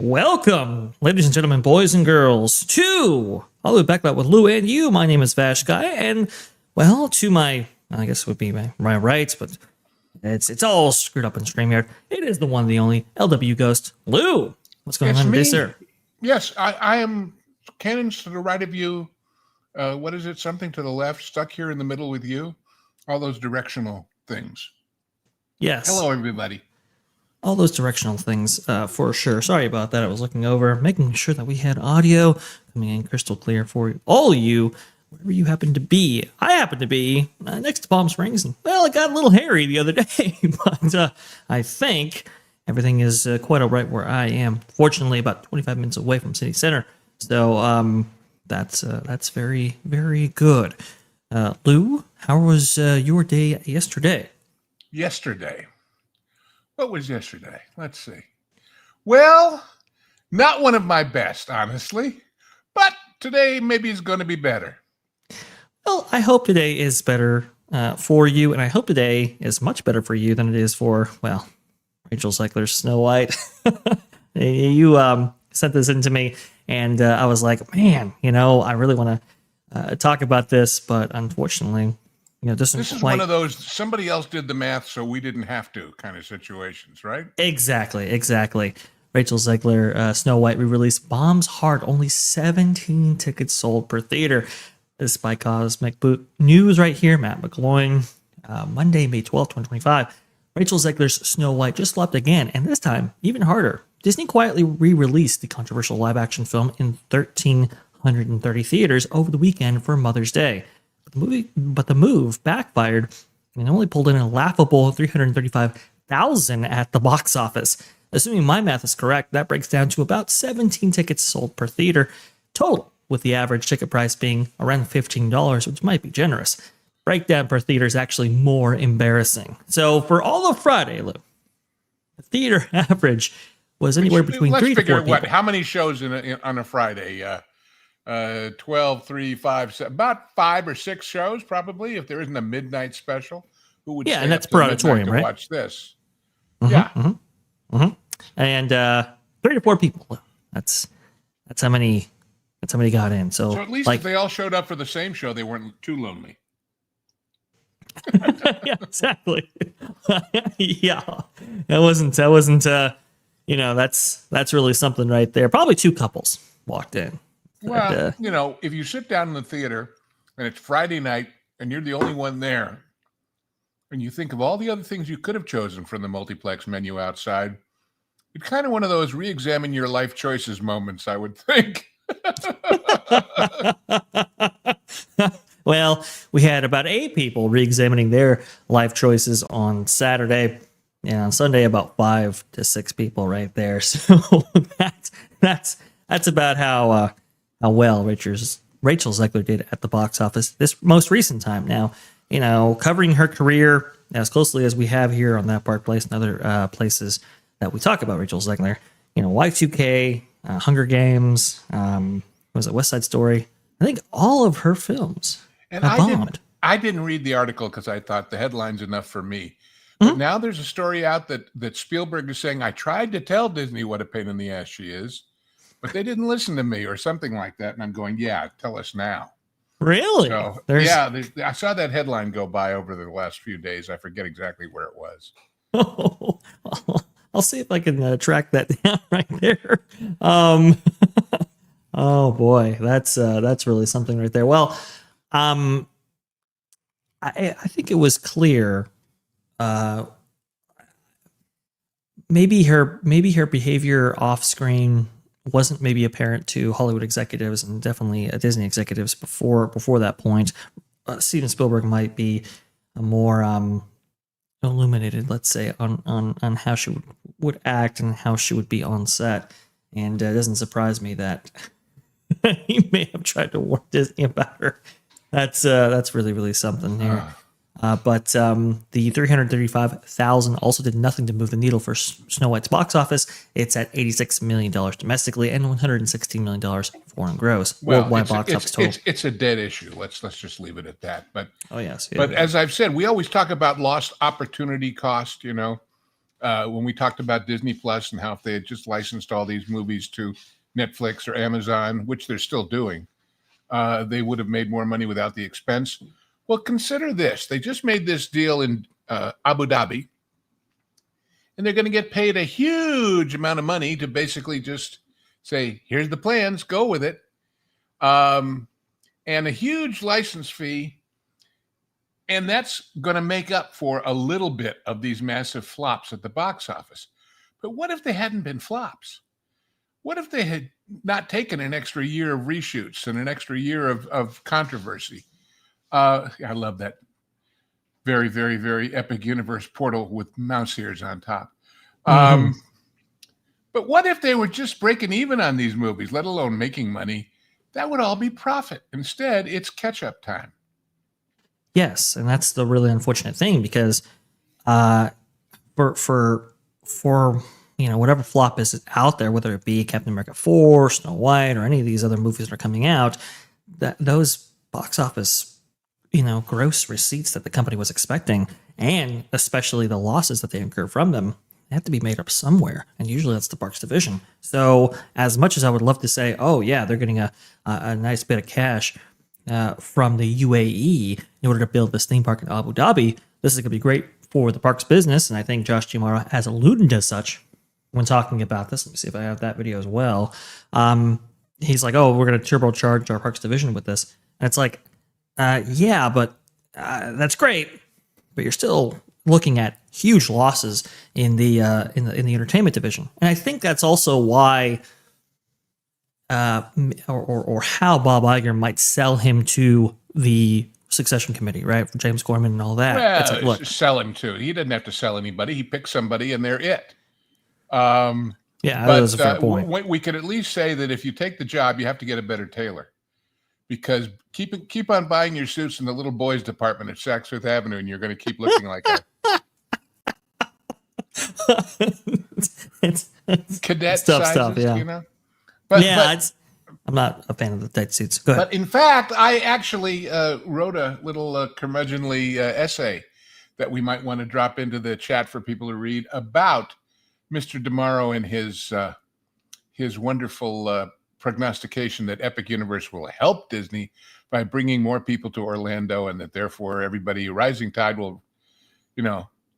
Welcome, ladies and gentlemen, boys and girls, to Hollywood Backlot with Lou and you. My name is VashSky, and well, to my, I guess it would be my right, but it's all screwed up in StreamYard. It is the one, the only LW Ghost, Lou. What's going on today, sir? Yes, I am cannons to the right of you. What is it? Something to the left, stuck here in the middle with you. All those directional things. Yes. Hello, everybody. All those directional things, for sure. Sorry about that. I was looking over, making sure that we had audio coming in crystal clear for all of you, wherever you happen to be. I happen to be next to Palm Springs, and, well, it got a little hairy the other day, but I think everything is quite all right where I am. Fortunately, about 25 minutes away from City Center, so that's very, very good. Lou, how was your day yesterday? Yesterday. What was yesterday? Let's see. Well, not one of my best, honestly. But today maybe is going to be better. Well, I hope today is better for you, and I hope today is much better for you than it is for, well, Rachel Zegler's Snow White. You sent this in to me, and I was like, man, I really want to talk about this, but unfortunately, this is one of those somebody else did the math, so we didn't have to kind of situations, right? Exactly. Rachel Zegler, Snow White re-release bombs hard. Only 17 tickets sold per theater. This is by Cosmic Boot News right here. Matt McGloin. Monday, May 12th, 2025. Rachel Zegler's Snow White just flopped again, and this time even harder. Disney quietly re-released the controversial live-action film in 1,330 theaters over the weekend for Mother's Day. But the move backfired and only pulled in a laughable $335,000 at the box office. Assuming my math is correct, that breaks down to about 17 tickets sold per theater total, with the average ticket price being around $15, which might be generous. Breakdown per theater is actually more embarrassing. So for all of Friday, Lou, the theater average was anywhere between 3 to 4 people. How many shows on a Friday? 12, 3, 5, 7, about 5 or 6 shows, probably, if there isn't a midnight special. Who would and that's per auditorium, right? Watch this. And 3 to 4 people. That's how many got in. So at least if they all showed up for the same show, they weren't too lonely. Yeah, exactly. Yeah, that wasn't that's really something right there. Probably 2 couples walked in. Well, if you sit down in the theater and it's Friday night and you're the only one there, and you think of all the other things you could have chosen from the multiplex menu outside, it's kind of one of those re-examine your life choices moments, I would think. Well, we had about 8 people re-examining their life choices on Saturday, and on Sunday about 5 to 6 people right there. So that's about how well Rachel Zegler did at the box office this most recent time. Now, covering her career as closely as we have here on That Park Place and other places that we talk about Rachel Zegler, Y2K, Hunger Games, was it West Side Story? I think all of her films have bombed. I didn't read the article because I thought the headline's enough for me. But now there's a story out that Spielberg is saying, I tried to tell Disney what a pain in the ass she is, but they didn't listen to me or something like that. And I'm going, yeah, tell us now. Really? So, I saw that headline go by over the last few days. I forget exactly where it was. Oh, I'll see if I can track that down right there. Oh boy, that's really something right there. Well, I think it was clear. Maybe her behavior off screen wasn't maybe apparent to Hollywood executives and definitely Disney executives before that point. Steven Spielberg might be more illuminated, let's say, on how she would act and how she would be on set. And it doesn't surprise me that he may have tried to warn Disney about her. That's really, really something here. But the $335,000 also did nothing to move the needle for Snow White's box office. It's at $86 million domestically and $116 million foreign gross. Worldwide box office total. It's a dead issue. Let's just leave it at that. But yes. But as I've said, we always talk about lost opportunity cost. when we talked about Disney Plus and how if they had just licensed all these movies to Netflix or Amazon, which they're still doing, they would have made more money without the expense. Well, consider this. They just made this deal in Abu Dhabi, and they're going to get paid a huge amount of money to basically just say, here's the plans, go with it. And a huge license fee. And that's going to make up for a little bit of these massive flops at the box office. But what if they hadn't been flops? What if they had not taken an extra year of reshoots and an extra year of controversy? I love that very, very, very epic universe portal with mouse ears on top. But what if they were just breaking even on these movies, let alone making money? That would all be profit. Instead, it's catch-up time. Yes, and that's the really unfortunate thing because for whatever flop is out there, whether it be Captain America 4, Snow White, or any of these other movies that are coming out, that those box office gross receipts that the company was expecting, and especially the losses that they incur from them, they have to be made up somewhere, and usually that's the parks division. So as much as I would love to say, oh yeah, they're getting a nice bit of cash from the UAE in order to build this theme park in Abu Dhabi, this is going to be great for the parks business, and I think Josh Giamaro has alluded to such when talking about this. Let me see if I have that video as well. He's like, oh, we're going to turbocharge our parks division with this. And it's like, yeah, but that's great, but you're still looking at huge losses in the entertainment division. And I think that's also why or how Bob Iger might sell him to the succession committee, right? James Gorman and all that. Well, it's like, look, sell him to. He didn't have to sell anybody. He picked somebody and they're it. Yeah, that was a fair point. We could at least say that if you take the job, you have to get a better tailor, because keep on buying your suits in the little boys department at Saks Fifth Avenue, and you're going to keep looking like a cadet stuff, yeah. But I'm not a fan of the tight suits. Go ahead. But in fact, I actually wrote a little curmudgeonly essay that we might want to drop into the chat for people to read about Mr. DeMauro and his wonderful prognostication that Epic Universe will help Disney by bringing more people to Orlando, and that therefore everybody, rising tide will,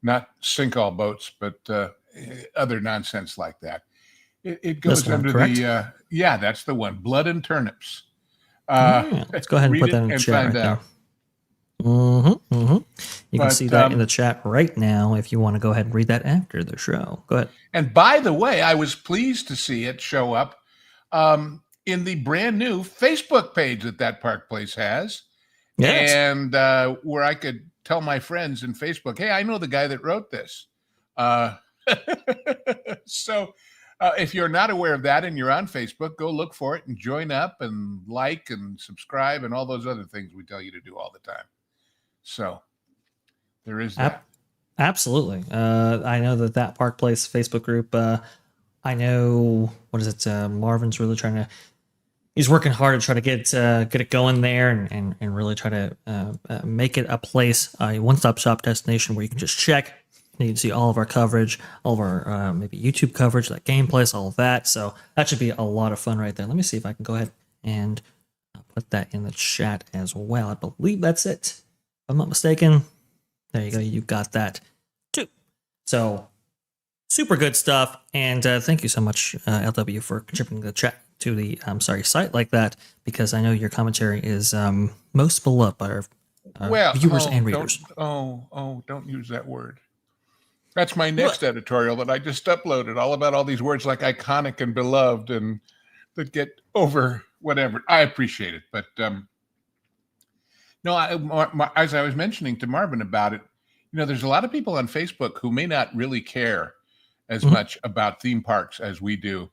not sink all boats, but other nonsense like that. It goes under the that's the one, Blood and Turnips. Let's go ahead and put that in the chat right there. You can see that in the chat right now if you want to go ahead and read that after the show. Go ahead. And by the way, I was pleased to see it show up in the brand new Facebook page that Park Place has. Yes. And where I could tell my friends in Facebook, hey, I know the guy that wrote this. So if you're not aware of that and you're on Facebook, go look for it and join up and like and subscribe and all those other things we tell you to do all the time. So there is that. Absolutely. I know that Park Place Facebook group, I know, Marvin's really he's working hard to try to get it going there and really try to make it a place, a one-stop shop destination where you can just check. You can see all of our coverage, all of our maybe YouTube coverage, like gameplays, all of that. So that should be a lot of fun right there. Let me see if I can go ahead and put that in the chat as well. I believe that's it. If I'm not mistaken. There you go. You've got that too. So super good stuff. And thank you so much, LW, for contributing the chat to the site like that, because I know your commentary is most beloved by our viewers and readers. Don't use that word. That's my next editorial that I just uploaded, all about all these words like iconic and beloved and that get over whatever. I appreciate it. But as I was mentioning to Marvin about it, there's a lot of people on Facebook who may not really care as much about theme parks as we do,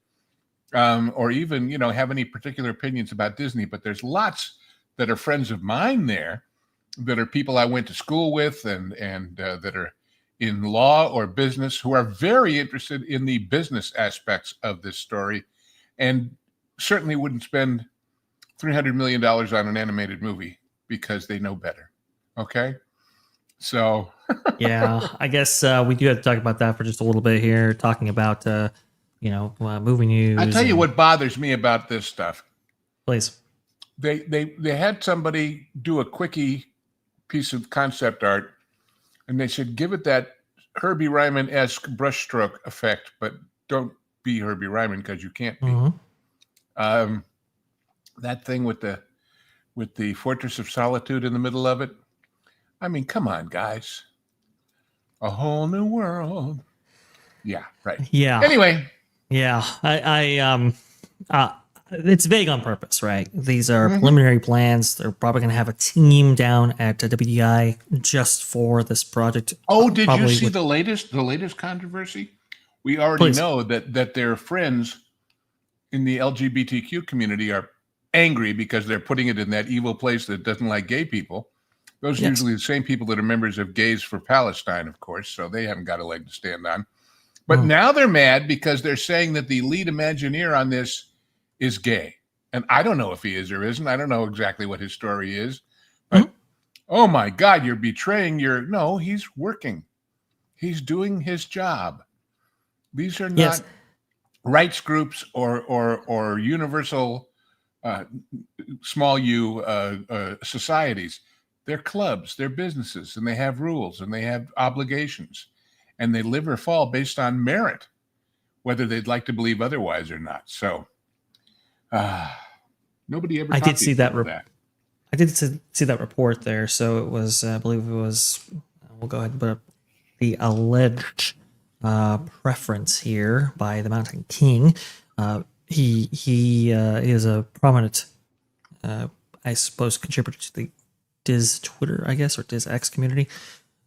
or even, have any particular opinions about Disney. But there's lots that are friends of mine there that are people I went to school with and that are in law or business who are very interested in the business aspects of this story and certainly wouldn't spend $300 million on an animated movie because they know better. Okay. So Yeah, I guess we do have to talk about that for just a little bit here, talking about movie news. I tell you what bothers me about this stuff. Please. They had somebody do a quickie piece of concept art, and they said give it that Herbie Ryman-esque brushstroke effect, but don't be Herbie Ryman because you can't be. Mm-hmm. That thing with the Fortress of Solitude in the middle of it. I mean, come on, guys. A whole new world. Yeah, right. Yeah. Anyway. Yeah. It's vague on purpose, right? These are preliminary plans. They're probably going to have a team down at WDI just for this project. Oh, did you see the latest controversy? We already know that their friends in the LGBTQ community are angry because they're putting it in that evil place that doesn't like gay people. Those are usually the same people that are members of Gays for Palestine, of course, so they haven't got a leg to stand on. But now they're mad because they're saying that the lead Imagineer on this is gay. And I don't know if he is or isn't. I don't know exactly what his story is. But, oh my God, you're betraying your... No, he's working. He's doing his job. These are not rights groups or universal small U societies. They're clubs, they're businesses, and they have rules and they have obligations. And they live or fall based on merit, whether they'd like to believe otherwise or not. So nobody ever. I did see that. I did see that report there. So it was, I believe it was. We'll go ahead and put up the alleged preference here by the Mountain King. He is a prominent, I suppose, contributor to the Diz Twitter, I guess, or Diz X community.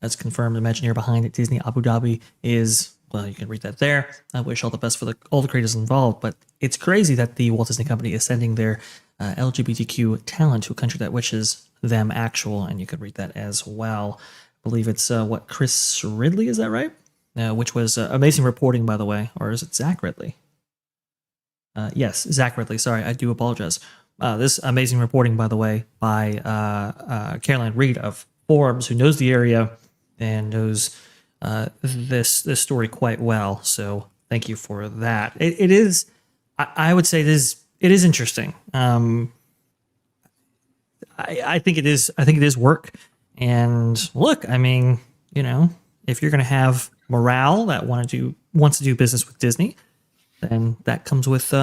That's confirmed. Imagineer behind it, Disney Abu Dhabi, is, well, you can read that there. I wish all the best for all the creators involved, but it's crazy that the Walt Disney Company is sending their LGBTQ talent to a country that wishes them actual, and you can read that as well. I believe it's Chris Ridley, is that right? Which was amazing reporting, by the way, or is it Zach Ridley? Yes, Zach Ridley. Sorry, I do apologize. This amazing reporting, by the way, by Caroline Reed of Forbes, who knows the area and knows this story quite well. So thank you for that. It is, I would say, it is interesting. I think it is. I think it is work. And look, I mean, if you're going to have morale that wants to do business with Disney, then that comes with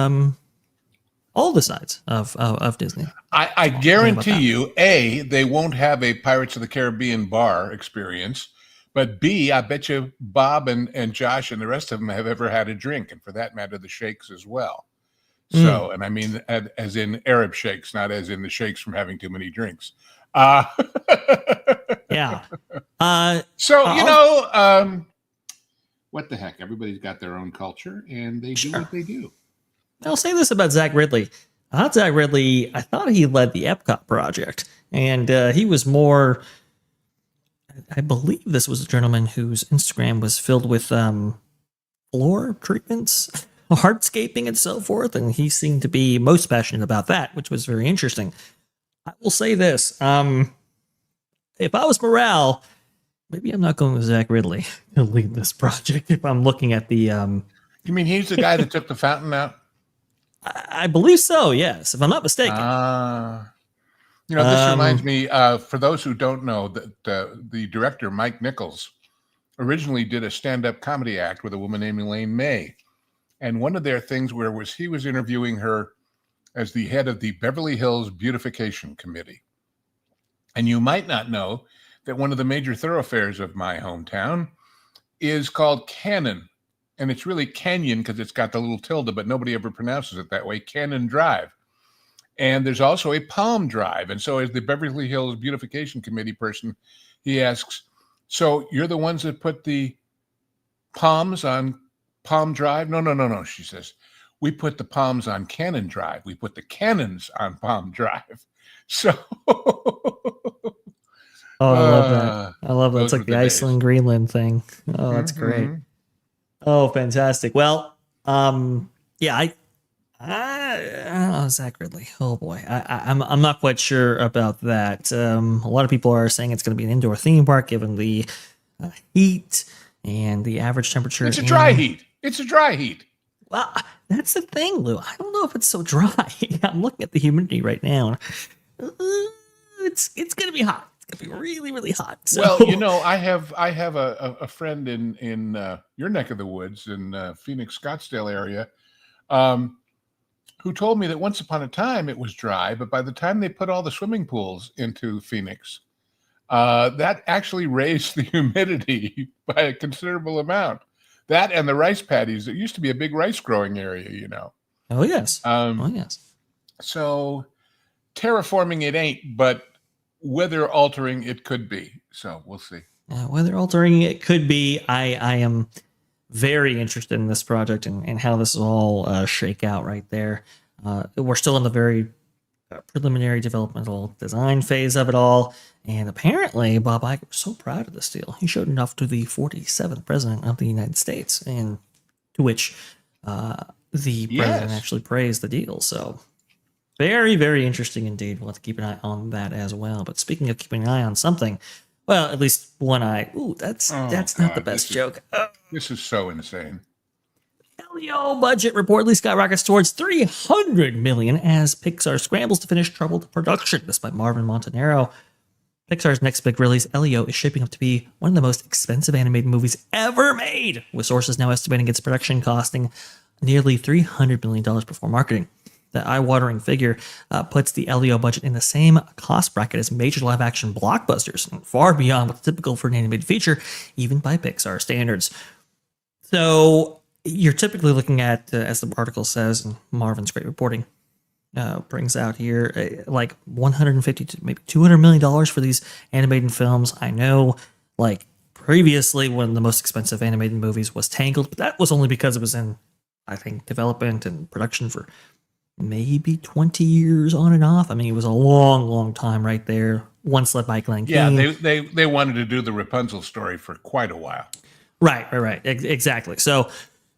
all the sides of Disney. I guarantee you, A, they won't have a Pirates of the Caribbean bar experience, but B, I bet you Bob and Josh and the rest of them have ever had a drink, and for that matter, the sheikhs as well. So, and I mean, as in Arab sheikhs, not as in the sheikhs from having too many drinks. Yeah. So, what the heck? Everybody's got their own culture, and they do what they do. I'll say this about Zach Ridley. I thought he led the Epcot project, and he was more... I believe this was a gentleman whose Instagram was filled with floor treatments, hardscaping, and so forth, and he seemed to be most passionate about that, which was very interesting. I will say this. If I was morale, maybe I'm not going with Zach Ridley to lead this project if I'm looking at the... You mean he's the guy that took the fountain out? I believe so, yes, if I'm not mistaken. This reminds me, for those who don't know, that the director, Mike Nichols, originally did a stand-up comedy act with a woman named Elaine May. And one of their things he was interviewing her as the head of the Beverly Hills Beautification Committee. And you might not know that one of the major thoroughfares of my hometown is called Cannon. And it's really Canyon because it's got the little tilde, but nobody ever pronounces it that way, Cannon Drive. And there's also a Palm Drive. And so as the Beverly Hills Beautification Committee person, he asks, so you're the ones that put the palms on Palm Drive? No, she says. We put the palms on Cannon Drive. We put the cannons on Palm Drive. So... Oh, I love that. I love that. It's like the Iceland, Greenland thing. Oh, that's great. Oh, fantastic. Well, yeah, Zach Ridley. Oh boy, I'm not quite sure about that. A lot of people are saying it's going to be an indoor theme park, given the heat and the average temperature. It's a dry heat. It's a dry heat. Well, that's the thing, Lou. I don't know if it's so dry. I'm looking at the humidity right now. It's going to be hot. It's going to be really, really hot. So. Well, I have a friend in your neck of the woods in Phoenix, Scottsdale area, who told me that once upon a time it was dry, but by the time they put all the swimming pools into Phoenix, that actually raised the humidity by a considerable amount. That and the rice paddies. It used to be a big rice growing area, Oh, yes. Yes. So terraforming it ain't, but weather altering it could be. So we'll see. Weather altering it could be. I am very interested in this project and how this will all shake out right there. We're still in the very preliminary developmental design phase of it all. And apparently, Bob Iger was so proud of this deal. He showed it off to the 47th president of the United States, and to which the president actually praised the deal. So very, very interesting indeed. We'll have to keep an eye on that as well. But speaking of keeping an eye on something, well, at least one eye. Ooh, that's not the best joke. This is so insane. Elio budget reportedly skyrockets towards $300 million as Pixar scrambles to finish troubled production. Despite Marvin Montanaro, Pixar's next big release, Elio, is shaping up to be one of the most expensive animated movies ever made, with sources now estimating its production costing nearly $300 million before marketing. The eye-watering figure puts the Elio budget in the same cost bracket as major live-action blockbusters, and far beyond what's typical for an animated feature, even by Pixar standards. So you're typically looking at, as the article says, and Marvin's great reporting brings out here, like $150 to maybe $200 million for these animated films. I know, like, previously one of the most expensive animated movies was Tangled, but that was only because it was in, I think, development and production for maybe 20 years on and off. I mean, it was a long, long time right there. Once led by Glenn Keane. Yeah, they wanted to do the Rapunzel story for quite a while. Right. Exactly. So,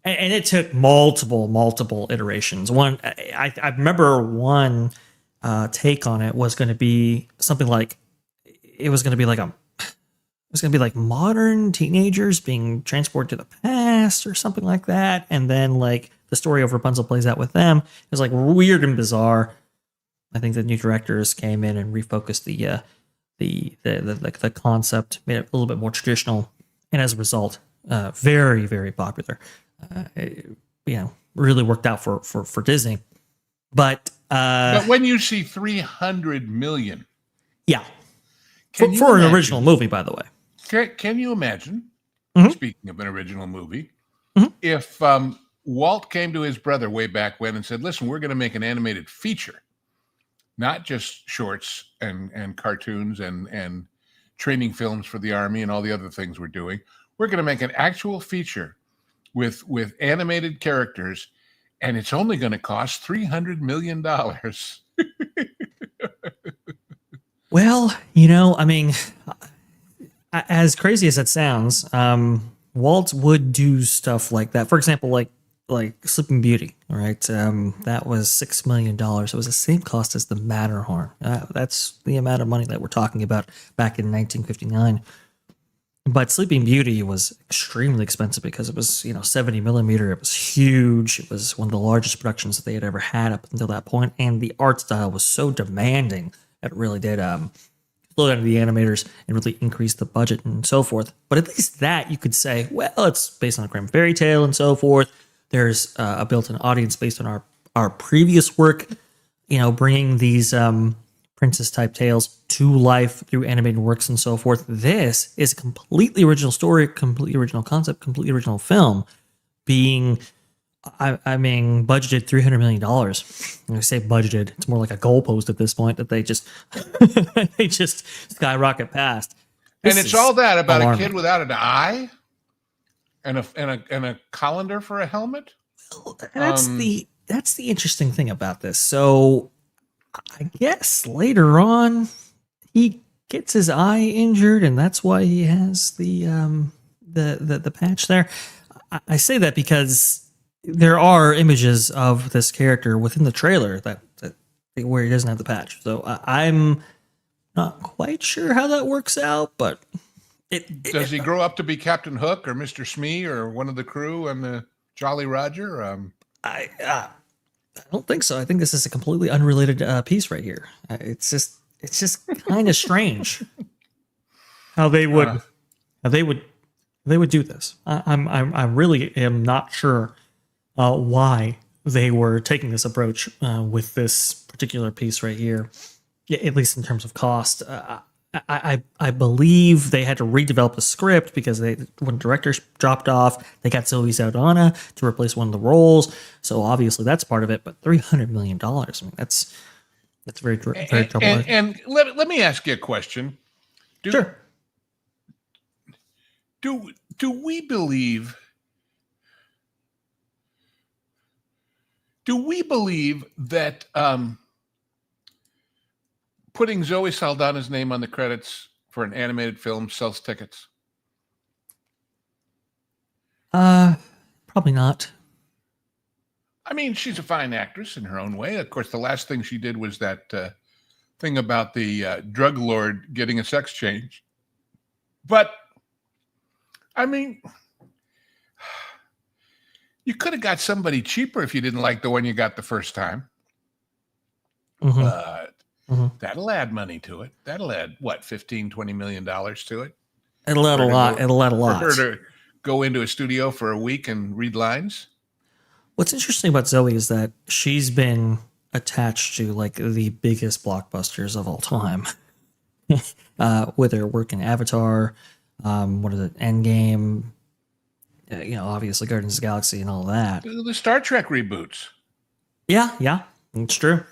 and it took multiple iterations. One, I remember one take on it was going to be something like, it was going to be like modern teenagers being transported to the past or something like that. And then like the story of Rapunzel plays out with them. It was like weird and bizarre. I think the new directors came in and refocused the concept, made it a little bit more traditional. And as a result, very, very popular. Really worked out for Disney. But when you see 300 million, yeah, for an original movie, by the way, can you imagine? Mm-hmm. Speaking of an original movie, mm-hmm. if Walt came to his brother way back when and said, "Listen, we're going to make an animated feature, not just shorts and cartoons and training films for the Army and all the other things we're doing. We're going to make an actual feature with animated characters, and it's only going to cost $300 million." Well, I mean, as crazy as that sounds, Walt would do stuff like that. For example, like Sleeping Beauty, right? That was $6 million. It was the same cost as the Matterhorn. That's the amount of money that we're talking about back in 1959. But Sleeping Beauty was extremely expensive because it was, 70 millimeter. It was huge. It was one of the largest productions that they had ever had up until that point. And the art style was so demanding that it really did slow down the animators and really increase the budget and so forth. But at least that you could say, well, it's based on a Grimm fairy tale and so forth. There's a built-in audience based on our previous work, bringing these princess-type tales to life through animated works and so forth. This is a completely original story, completely original concept, completely original film, being, budgeted $300 million. When I say budgeted, it's more like a goalpost at this point that they just they just skyrocket past. And it's all that about alarming. A kid without an eye and a colander for a helmet. Well, that's the interesting thing about this. So I guess later on he gets his eye injured, and that's why he has the patch there. I say that because there are images of this character within the trailer that where he doesn't have the patch. So I'm not quite sure how that works out, but Does he grow up to be Captain Hook or Mr. Smee or one of the crew and the Jolly Roger? I don't think so. I think this is a completely unrelated piece right here. It's just kind of strange how they would do this. I really am not sure why they were taking this approach with this particular piece right here, at least in terms of cost. I believe they had to redevelop the script because when directors dropped off, they got Zoe Saldana to replace one of the roles. So obviously that's part of it. But $300 million, I mean, that's very troublesome. And let me ask you a question. Sure. Do we believe? Do we believe that putting Zoe Saldana's name on the credits for an animated film sells tickets? Probably not. I mean, she's a fine actress in her own way. Of course, the last thing she did was that thing about the drug lord getting a sex change. But, I mean, you could have got somebody cheaper if you didn't like the one you got the first time. Mm-hmm. But that'll add money to it. That'll add, what, $15-20 million to it? It'll add a lot. It'll add a lot. For her to go into a studio for a week and read lines. What's interesting about Zoe is that she's been attached to like the biggest blockbusters of all time. With her work in Avatar, what is it, Endgame, obviously Guardians of the Galaxy and all that. The Star Trek reboots. Yeah, it's true.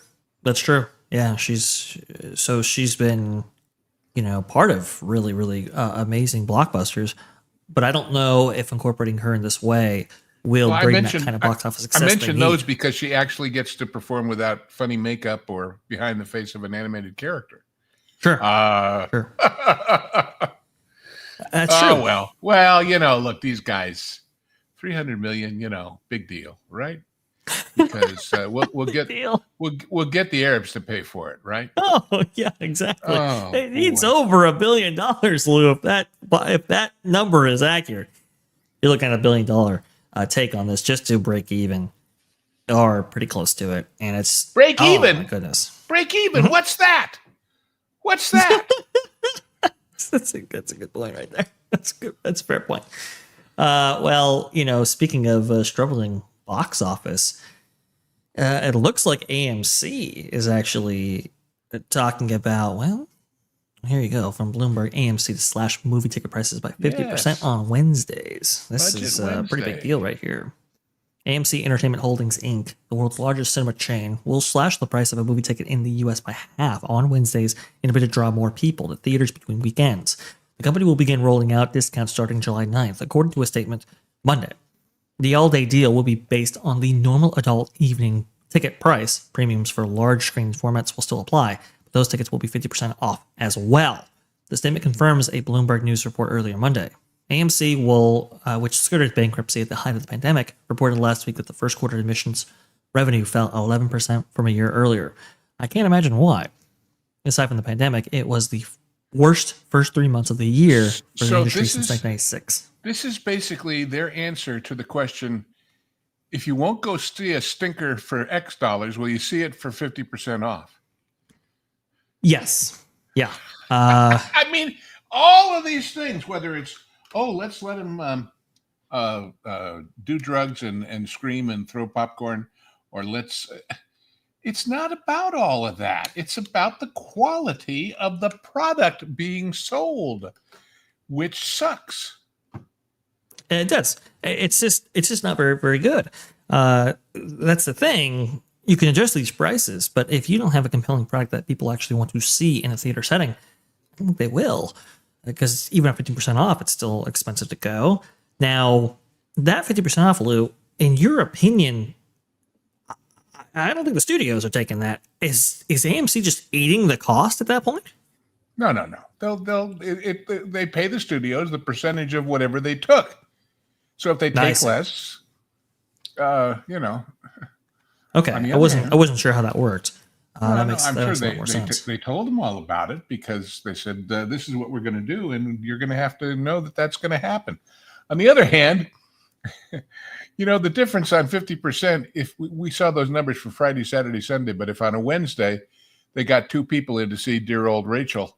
That's true. Yeah, she's been, part of really, really amazing blockbusters. But I don't know if incorporating her in this way will bring that kind of box office success. I mentioned those because she actually gets to perform without funny makeup or behind the face of an animated character. Sure. Sure. That's true. Oh, well, look, these guys, 300 million, big deal, right? Because we'll get the Arabs to pay for it, right? Oh yeah, exactly. It needs over $1 billion, Lou. If that number is accurate, you're looking at $1 billion take on this just to break even, or pretty close to it. And it's break even. My goodness, break even. What's that? What's that? That's a good point right there. That's good. That's a fair point. Well, speaking of struggling box office, it looks like AMC is actually talking about, well, here you go, from Bloomberg, AMC to slash movie ticket prices by 50% on Wednesdays. This is a pretty big deal right here. AMC Entertainment Holdings, Inc., the world's largest cinema chain, will slash the price of a movie ticket in the U.S. by half on Wednesdays in a bid to draw more people to theaters between weekends. The company will begin rolling out discounts starting July 9th, according to a statement Monday. The all-day deal will be based on the normal adult evening ticket price. Premiums for large screen formats will still apply, but those tickets will be 50% off as well. The statement confirms a Bloomberg News report earlier Monday. AMC which skirted bankruptcy at the height of the pandemic, reported last week that the first quarter admissions revenue fell 11% from a year earlier. I can't imagine why. Aside from the pandemic, it was the worst first 3 months of the year for the industry since 1996. This is basically their answer to the question, if you won't go see a stinker for X dollars, will you see it for 50% off? Yes. Yeah. I mean, all of these things, whether it's, let's let him do drugs and scream and throw popcorn, or it's not about all of that. It's about the quality of the product being sold, which sucks. It does. It's just not very, very good. That's the thing. You can adjust these prices, but if you don't have a compelling product that people actually want to see in a theater setting, I don't think they will. Because even at 50% off, it's still expensive to go. Now, that 50% off, Lou, in your opinion, I don't think the studios are taking that. Is AMC just eating the cost at that point? No. They pay the studios the percentage of whatever they took. So if they take less, you know, Okay, on the I other wasn't hand, I wasn't sure how that worked. well, no, That I'm sure makes a lot more sense. they told them all about it because they said this is what we're going to do, and you're going to have to know that that's going to happen. On the other hand, you know, the difference on 50%. If we saw those numbers for Friday, Saturday, Sunday, but if on a Wednesday they got 2 people in to see dear old Rachel,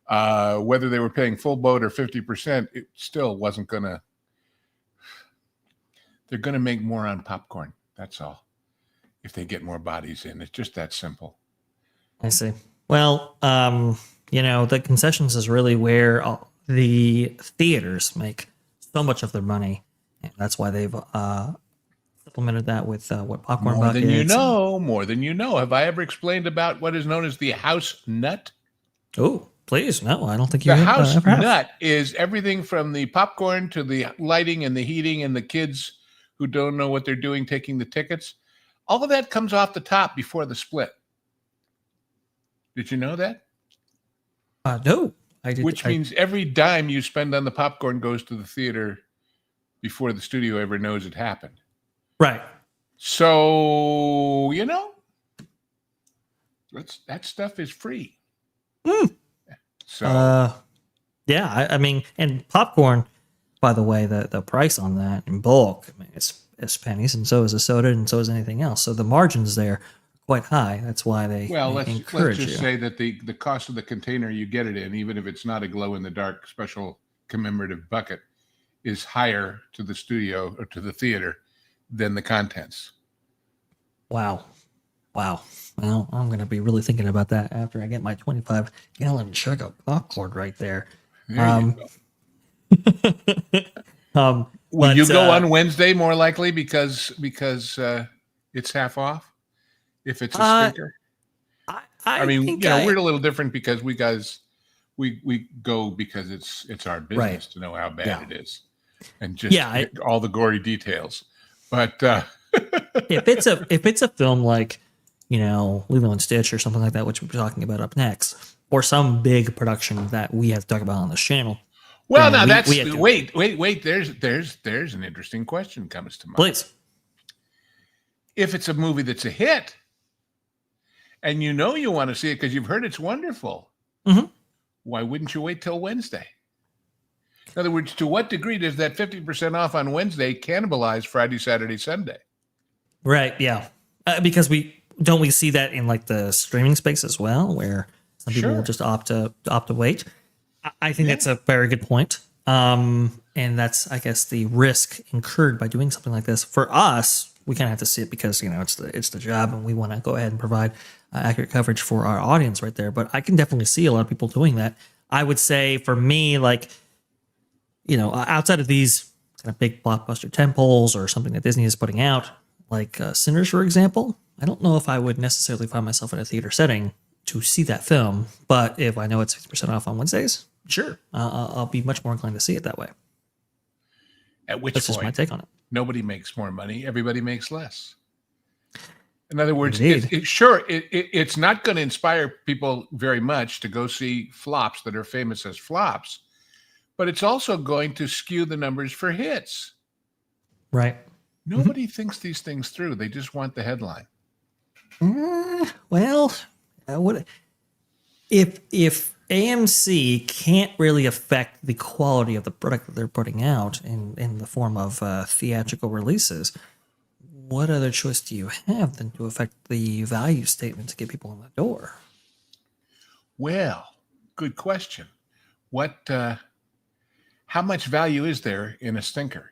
whether they were paying full boat or 50%, it still wasn't going to. They're going to make more on popcorn. That's all. If they get more bodies in, it's just that simple. I see. Well, you know, the concessions is really where the theaters make so much of their money. And that's why they've supplemented that with what popcorn More than you buckets. know. More than you know. Have I ever explained about what is known as the house nut? Oh, please. No, I don't think you The have, house ever have. nut is everything from the popcorn to the lighting and the heating and the kids who don't know what they're doing taking the tickets. All of that comes off the top before the split. Did you know that? No, I did. Which means every dime you spend on the popcorn goes to the theater before the studio ever knows it happened. Right. So, you know, that stuff is free. So, yeah, I mean, and popcorn, by the way, the price on that in bulk, I mean, it's pennies, and so is a soda, and so is anything else. So the margins there are quite high. That's why they let's encourage just you. say that the cost of the container you get it in, even if it's not a glow in the dark special commemorative bucket, is higher to the studio or to the theater than the contents. Wow. Well, I'm going to be really thinking about that after I get my 25-gallon jug of popcorn right there. There you go. Will you go on Wednesday more likely because it's half off? If it's a stinker, I mean, you know, we're a little different because we go because it's our business to know how bad it is, and just all the gory details. But if it's a film like, you know, Lilo and Stitch or something like that, which we'll be talking about up next, or some big production that we have to talk about on this channel. Well, now wait. There's an interesting question comes to mind. Please. If it's a movie that's a hit, and you know you want to see it because you've heard it's wonderful, why wouldn't you wait till Wednesday? In other words, to what degree does that 50% off on Wednesday cannibalize Friday, Saturday, Sunday? Right. Yeah. Because we see that in like the streaming space as well, where some people will just opt to wait. I think that's a very good point. And that's, I guess, the risk incurred by doing something like this. For us, we kind of have to see it because, you know, it's the job, and we want to go ahead and provide accurate coverage for our audience right there. But I can definitely see a lot of people doing that. I would say for me, like, you know, outside of these kind of big blockbuster tentpoles or something that Disney is putting out, like Sinners, for example, I don't know if I would necessarily find myself in a theater setting to see that film. But if I know it's 50% off on Wednesdays, sure, I'll be much more inclined to see it that way. At which That's point, just my take on it. Nobody makes more money. Everybody makes less. In other words, it's not going to inspire people very much to go see flops that are famous as flops, but it's also going to skew the numbers for hits. Right. Nobody thinks these things through. They just want the headline. Well, if AMC can't really affect the quality of the product that they're putting out in the form of theatrical releases, what other choice do you have than to affect the value statement to get people in the door? Well, good question. How much value is there in a stinker?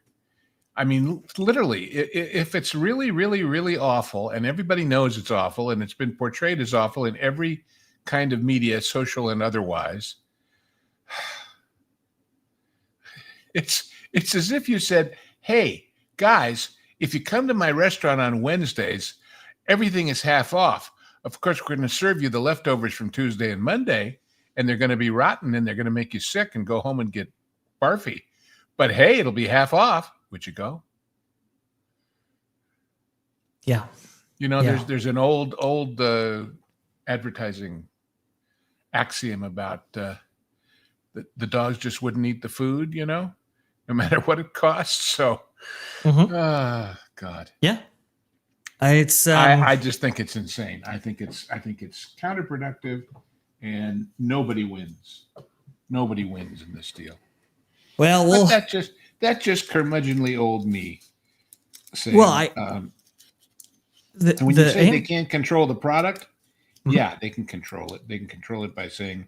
I mean, literally, if it's really, really, really awful, and everybody knows it's awful, and it's been portrayed as awful in every kind of media, social and otherwise, it's as if you said, hey, guys, if you come to my restaurant on Wednesdays, everything is half off. Of course, we're going to serve you the leftovers from Tuesday and Monday, and they're going to be rotten, and they're going to make you sick and go home and get barfy. But hey, it'll be half off. Would you go? Yeah. You know, there's an old advertising axiom about the dogs just wouldn't eat the food, you know, no matter what it costs. So, God. Yeah. It's I just think it's insane. I think it's counterproductive, and nobody wins. Nobody wins in this deal. But that's just curmudgeonly old me saying. When you say they can't control the product, yeah, they can control it. They can control it by saying,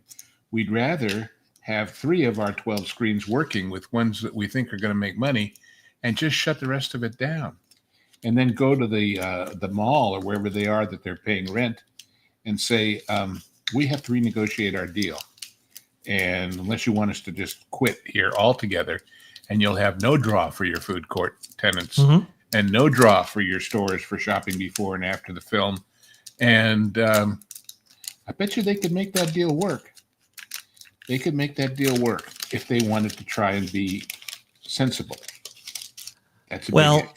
we'd rather have 3 of our 12 screens working with ones that we think are going to make money, and just shut the rest of it down, and then go to the mall or wherever they are that they're paying rent, and say, we have to renegotiate our deal, and unless you want us to just quit here altogether, and you'll have no draw for your food court tenants, and no draw for your stores for shopping before and after the film. And I bet you they could make that deal work. They could make that deal work if they wanted to try and be sensible. That's a big hit.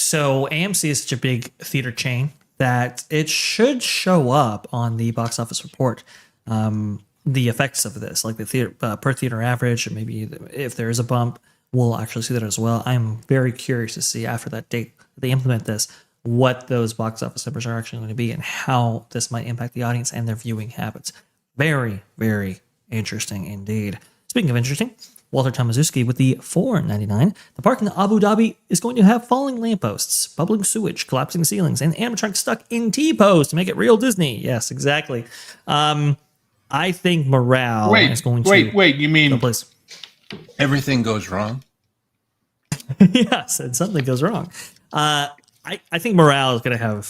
So AMC is such a big theater chain that it should show up on the box office report. The effects of this, like the theater per theater average, or maybe if there is a bump, we'll actually see that as well. I'm very curious to see after that date they implement this, what those box office numbers are actually going to be and how this might impact the audience and their viewing habits. Very, very interesting indeed. Speaking of interesting, Walter Tomaszewski with the $4.99. The park in Abu Dhabi is going to have falling lampposts, bubbling sewage, collapsing ceilings, and animatronics stuck in T-pose to make it real Disney. Yes, exactly. I think morale is going to... Wait. You mean please. Everything goes wrong? Yes, and something goes wrong. I think morale is going to have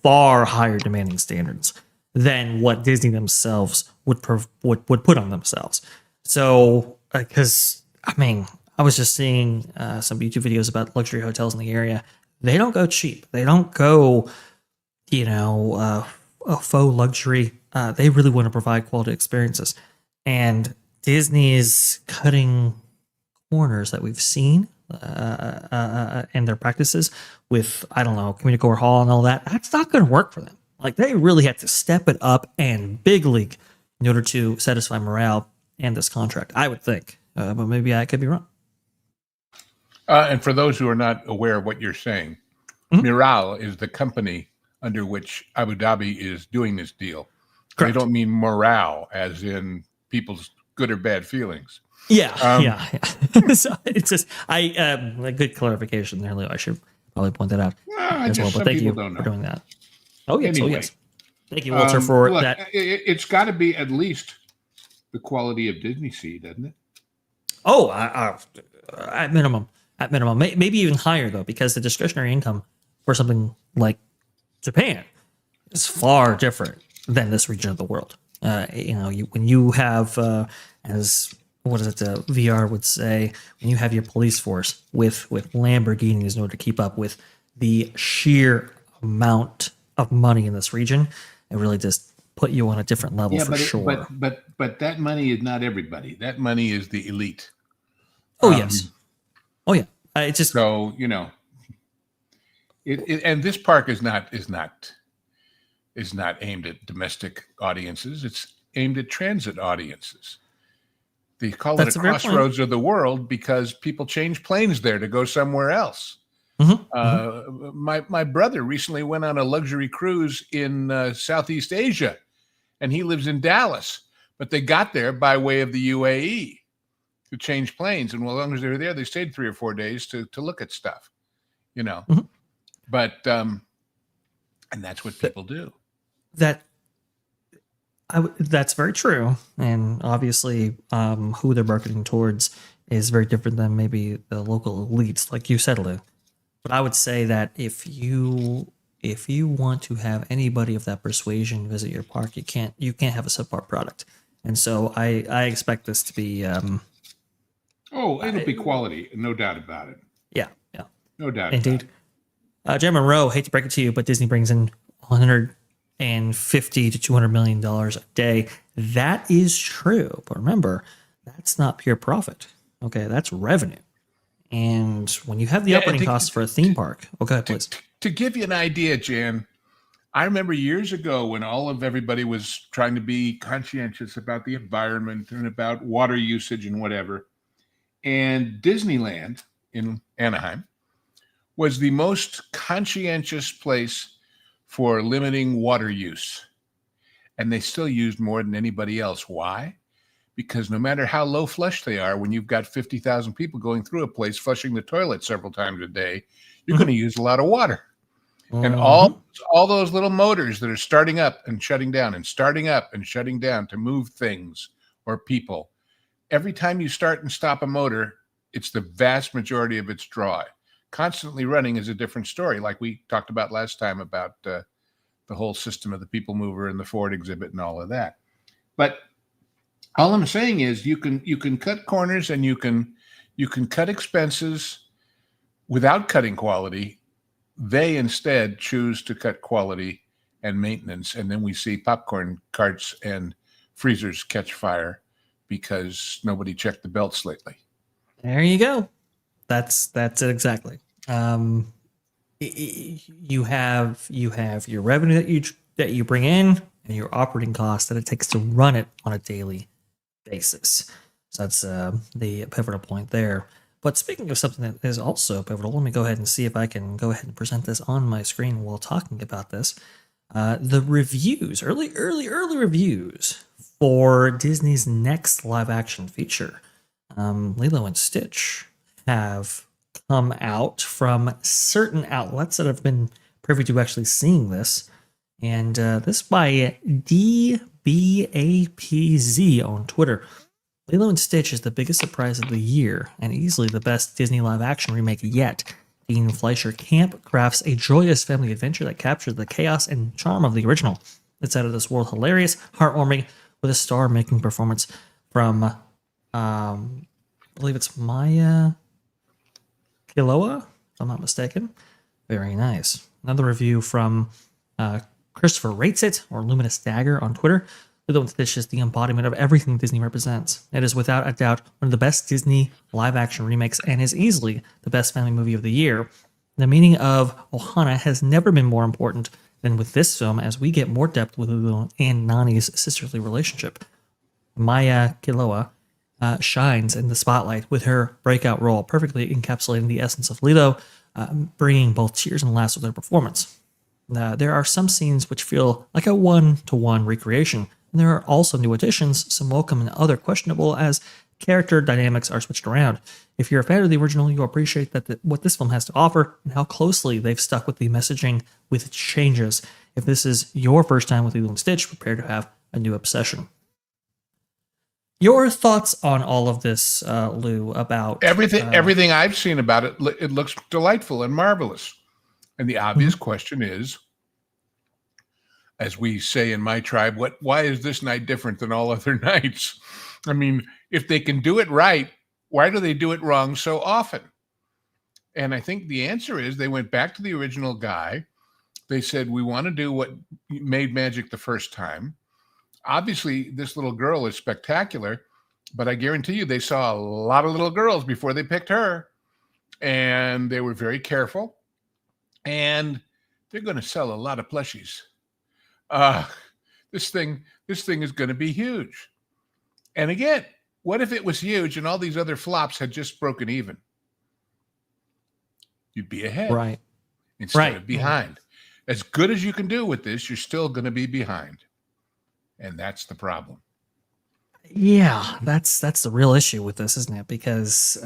far higher demanding standards than what Disney themselves would put on themselves. So, because, I was just seeing some YouTube videos about luxury hotels in the area. They don't go cheap. They don't go, a faux luxury. They really want to provide quality experiences. And Disney is cutting corners that we've seen in their practices with, community core hall and all that. That's not going to work for them. Like, they really have to step it up and big league in order to satisfy morale and this contract, I would think. But maybe I could be wrong. And for those who are not aware of what you're saying, Miral is the company under which Abu Dhabi is doing this deal. Correct. They don't mean morale as in people's good or bad feelings. Yeah. So it's just a good clarification there, Leo. I should probably point that out as well. But thank you for doing that. Oh yes, anyway, Thank you, Walter, for that. It's got to be at least the quality of Disney Sea, doesn't it? Oh, at minimum, maybe even higher though, because the discretionary income for something like Japan is far different than this region of the world. When you have, VR would say, when you have your police force with Lamborghinis in order to keep up with the sheer amount of money in this region, it really just put you on a different level sure. But that money is not everybody. That money is the elite. Oh yes. Oh yeah. It's just so and this park is not aimed at domestic audiences. It's aimed at transit audiences. They call it a crossroads of the world because people change planes there to go somewhere else. My brother recently went on a luxury cruise in Southeast Asia, and he lives in Dallas. But they got there by way of the UAE to change planes, and as long as they were there, they stayed 3 or 4 days to look at stuff, But and that's what people do. That's very true, and obviously, who they're marketing towards is very different than maybe the local elites, like you said, Lou. But I would say that if you want to have anybody of that persuasion visit your park, you can't have a subpar product. And so I expect this to be. It'll be quality, no doubt about it. Yeah, no doubt. Indeed. Jim Monroe, hate to break it to you, but Disney brings in $150 to $200 million a day. That is true, but remember, that's not pure profit. Okay, that's revenue. And when you have the operating costs for a theme park, okay, please. To give you an idea, Jan, I remember years ago when everybody was trying to be conscientious about the environment and about water usage and whatever. And Disneyland in Anaheim was the most conscientious place for limiting water use. And they still used more than anybody else. Why? Because no matter how low flush they are, when you've got 50,000 people going through a place flushing the toilet several times a day, you're going to use a lot of water. And all those little motors that are starting up and shutting down and starting up and shutting down to move things or people, every time you start and stop a motor, it's the vast majority of its draw. Constantly running is a different story, like we talked about last time about the whole system of the people mover and the Ford exhibit and all of that. But all I'm saying is you can cut corners and you can cut expenses without cutting quality. They instead choose to cut quality and maintenance, and then we see popcorn carts and freezers catch fire because nobody checked the belts lately. There you go. That's it exactly. You have your revenue that you bring in and your operating costs that it takes to run it on a daily basis. So that's the pivotal point there. But speaking of something that is also pivotal, let me go ahead and see if I can go ahead and present this on my screen while talking about this. The reviews, early reviews for Disney's next live action feature, Lilo and Stitch, have come out from certain outlets that have been privy to actually seeing this. And this by DBAPZ on Twitter. Lilo and Stitch is the biggest surprise of the year and easily the best Disney live-action remake yet. Dean Fleischer camp crafts a joyous family adventure that captures the chaos and charm of the original. It's out of this world hilarious, heartwarming, with a star-making performance from, I believe it's Maya Kiloa, if I'm not mistaken. Very nice. Another review from Christopher Rates It, or Luminous Dagger on Twitter. Lilo and Stitch is the embodiment of everything Disney represents. It is without a doubt one of the best Disney live-action remakes and is easily the best family movie of the year. The meaning of Ohana has never been more important than with this film as we get more depth with Lilo and Nani's sisterly relationship. Maya Kiloa shines in the spotlight with her breakout role, perfectly encapsulating the essence of Lilo, bringing both tears and laughs with her performance. There are some scenes which feel like a one-to-one recreation, and there are also new additions, some welcome and other questionable, as character dynamics are switched around. If you're a fan of the original, you'll appreciate what this film has to offer and how closely they've stuck with the messaging with its changes. If this is your first time with Lilo and Stitch, prepare to have a new obsession. Your thoughts on all of this, Lou, about everything I've seen about it? It looks delightful and marvelous. And the obvious question is, as we say in my tribe, why is this night different than all other nights? I mean, if they can do it right, why do they do it wrong so often? And I think the answer is they went back to the original guy. They said, we want to do what made magic the first time. Obviously, this little girl is spectacular, but I guarantee you they saw a lot of little girls before they picked her, and they were very careful, and they're going to sell a lot of plushies. This thing is going to be huge. And again, what if it was huge and all these other flops had just broken even? You'd be ahead, right, instead of behind. As good as you can do with this, you're still going to be behind. And that's the problem. Yeah, that's the real issue with this, isn't it? Because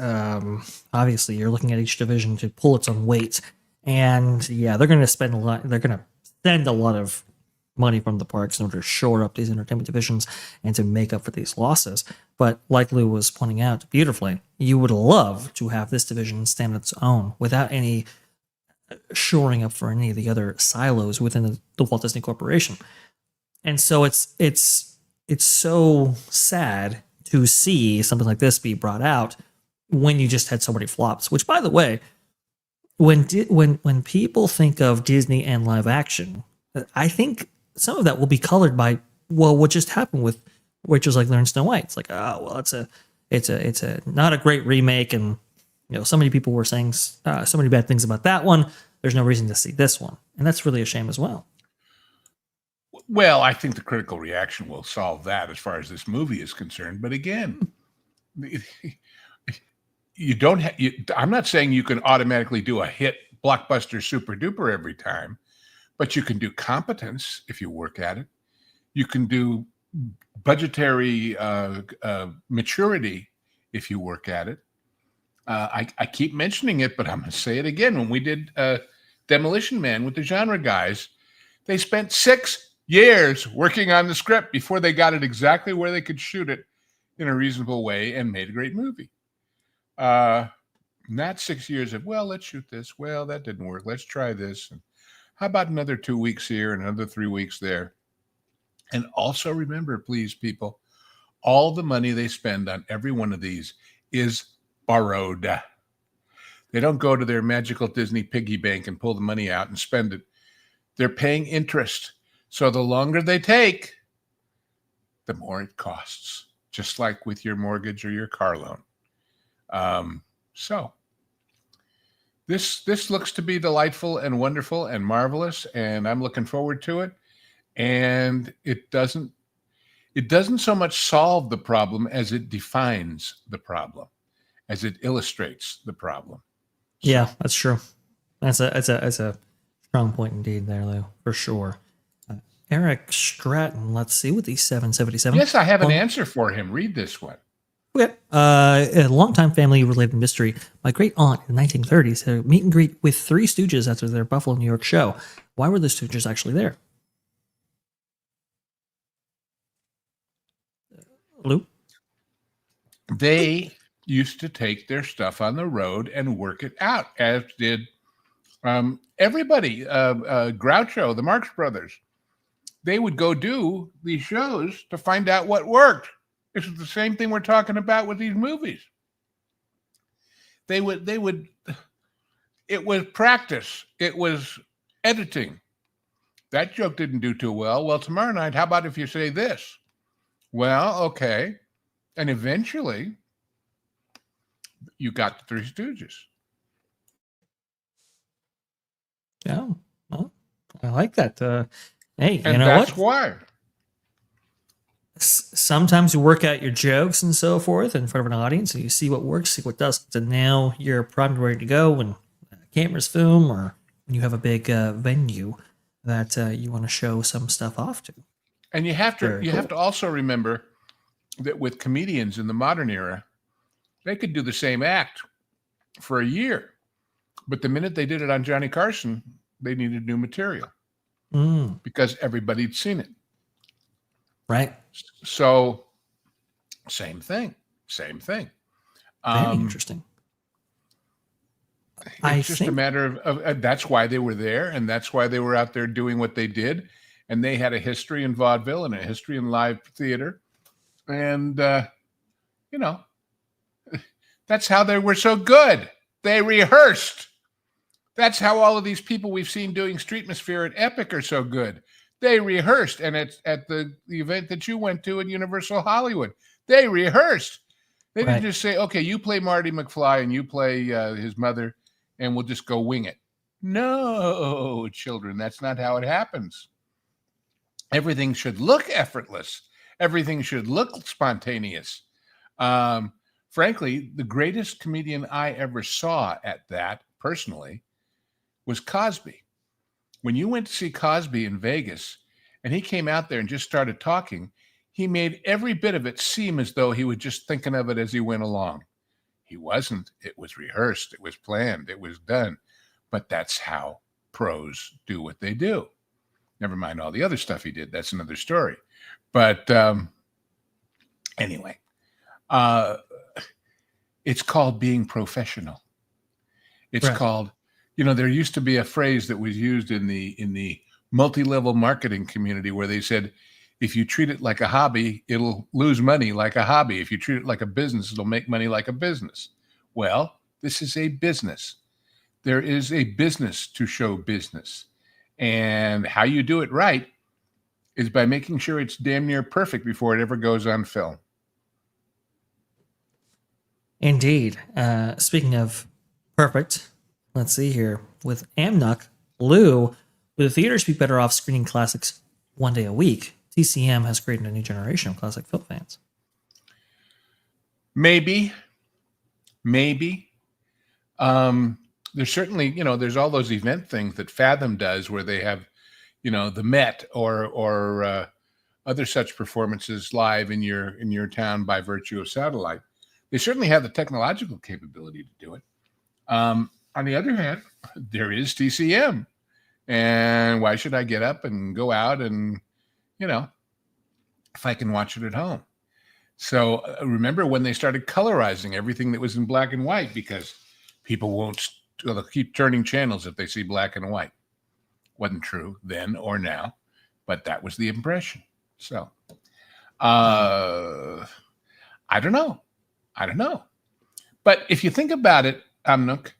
obviously you're looking at each division to pull its own weight. And yeah, they're going to spend a lot. They're going to spend a lot of money from the parks in order to shore up these entertainment divisions and to make up for these losses. But like Lou was pointing out beautifully, you would love to have this division stand on its own without any shoring up for any of the other silos within the Walt Disney Corporation. And so it's so sad to see something like this be brought out when you just had so many flops. Which, by the way, when people think of Disney and live action, I think some of that will be colored by, well, what just happened with Rachel's Like Learn Snow White. It's like, oh, well, it's a not a great remake, and so many people were saying so many bad things about that one. There's no reason to see this one, and that's really a shame as well. Well, I think the critical reaction will solve that as far as this movie is concerned. But again, you don't. I'm not saying you can automatically do a hit blockbuster super duper every time, but you can do competence if you work at it. You can do budgetary maturity if you work at it. I keep mentioning it, but I'm going to say it again. When we did Demolition Man with the genre guys, they spent 6 years working on the script before they got it exactly where they could shoot it in a reasonable way and made a great movie. Not 6 years of, well, let's shoot this. Well, that didn't work. Let's try this. And how about another 2 weeks here and another 3 weeks there? And also remember, please, people, all the money they spend on every one of these is borrowed. They don't go to their magical Disney piggy bank and pull the money out and spend it. They're paying interest. So the longer they take, the more it costs, just like with your mortgage or your car loan. So this looks to be delightful and wonderful and marvelous, and I'm looking forward to it. And it doesn't so much solve the problem as it defines the problem, as it illustrates the problem. Yeah, that's true. That's a strong point indeed there, Lou, for sure. Eric Stratton, let's see, with the 777. Yes, I have an answer for him. Read this one. Okay. A longtime family-related mystery. My great aunt in the 1930s had a meet and greet with 3 Stooges after their Buffalo, New York show. Why were the Stooges actually there? Lou? They used to take their stuff on the road and work it out, as did everybody. Groucho, the Marx Brothers. They would go do these shows to find out what worked. This is the same thing we're talking about with these movies. It was practice. It was editing. That joke didn't do too well. Well, tomorrow night, how about if you say this? Well, okay. And eventually, you got the Three Stooges. Yeah, well, I like that. Hey, and you know that's what? why. Sometimes you work out your jokes and so forth in front of an audience, and you see what works, see what doesn't. And now you're primed and ready to go when cameras film, or when you have a big venue that you want to show some stuff off to. And you have to also remember that with comedians in the modern era, they could do the same act for a year, but the minute they did it on Johnny Carson, they needed new material because everybody'd seen it. Right. So, same thing. Very interesting. It's just a matter of that's why they were there, and that's why they were out there doing what they did. And they had a history in vaudeville and a history in live theater. And, that's how they were so good. They rehearsed. That's how all of these people we've seen doing Streetmosphere at Epic are so good. They rehearsed. And at the event that you went to at Universal Hollywood, they rehearsed. They didn't just say, okay, you play Marty McFly and you play his mother, and we'll just go wing it. No, children, that's not how it happens. Everything should look effortless. Everything should look spontaneous. Frankly, the greatest comedian I ever saw at that, personally, was Cosby. When you went to see Cosby in Vegas, and he came out there and just started talking, he made every bit of it seem as though he was just thinking of it as he went along. He wasn't. It was rehearsed. It was planned. It was done. But that's how pros do what they do. Never mind all the other stuff he did. That's another story. But anyway, it's called being professional. It's called, there used to be a phrase that was used in the multi-level marketing community where they said, if you treat it like a hobby, it'll lose money like a hobby. If you treat it like a business, it'll make money like a business. Well, this is a business. There is a business to show business. And how you do it right is by making sure it's damn near perfect before it ever goes on film. Indeed. Speaking of perfect, let's see here. With Amnuck, Lou, would the theaters be better off screening classics one day a week? TCM has created a new generation of classic film fans. Maybe. there's certainly, there's all those event things that Fathom does where they have, the Met or other such performances live in your town by virtue of satellite. They certainly have the technological capability to do it. On the other hand, there is TCM. And why should I get up and go out and, if I can watch it at home? So remember when they started colorizing everything that was in black and white, because people they'll keep turning channels if they see black and white. Wasn't true then or now, but that was the impression. So I don't know. But if you think about it, Amnuk,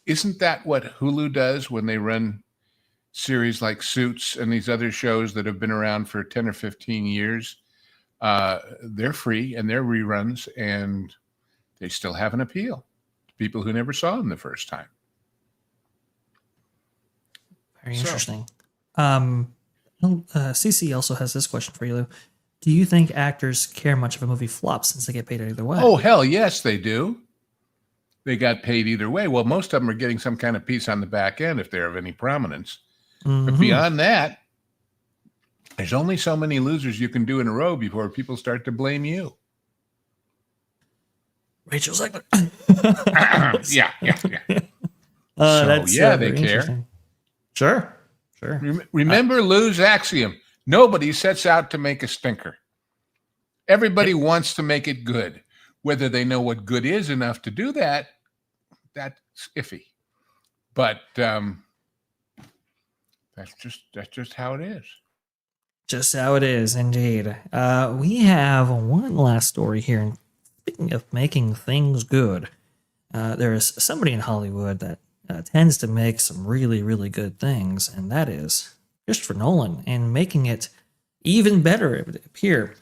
isn't that what Hulu does when they run series like Suits and these other shows that have been around for 10 or 15 years? They're free and they're reruns, and they still have an appeal to people who never saw them the first time. Very interesting. CC also has this question for you, Lou. Do you think actors care much if a movie flops since they get paid either way? Oh, hell yes, they do. They got paid either way. Well, most of them are getting some kind of piece on the back end if they're of any prominence. Mm-hmm. But beyond that, there's only so many losers you can do in a row before people start to blame you. Rachel Zegler. Yeah. They care. Sure. Remember Lou's axiom: nobody sets out to make a stinker. Everybody wants to make it good. Whether they know what good is enough to do that, that's iffy. But that's just how it is. Just how it is, indeed. We have one last story here. Speaking of making things good, there is somebody in Hollywood that tends to make some really, really good things, and that is Christopher Nolan, and making it even better, it would appear.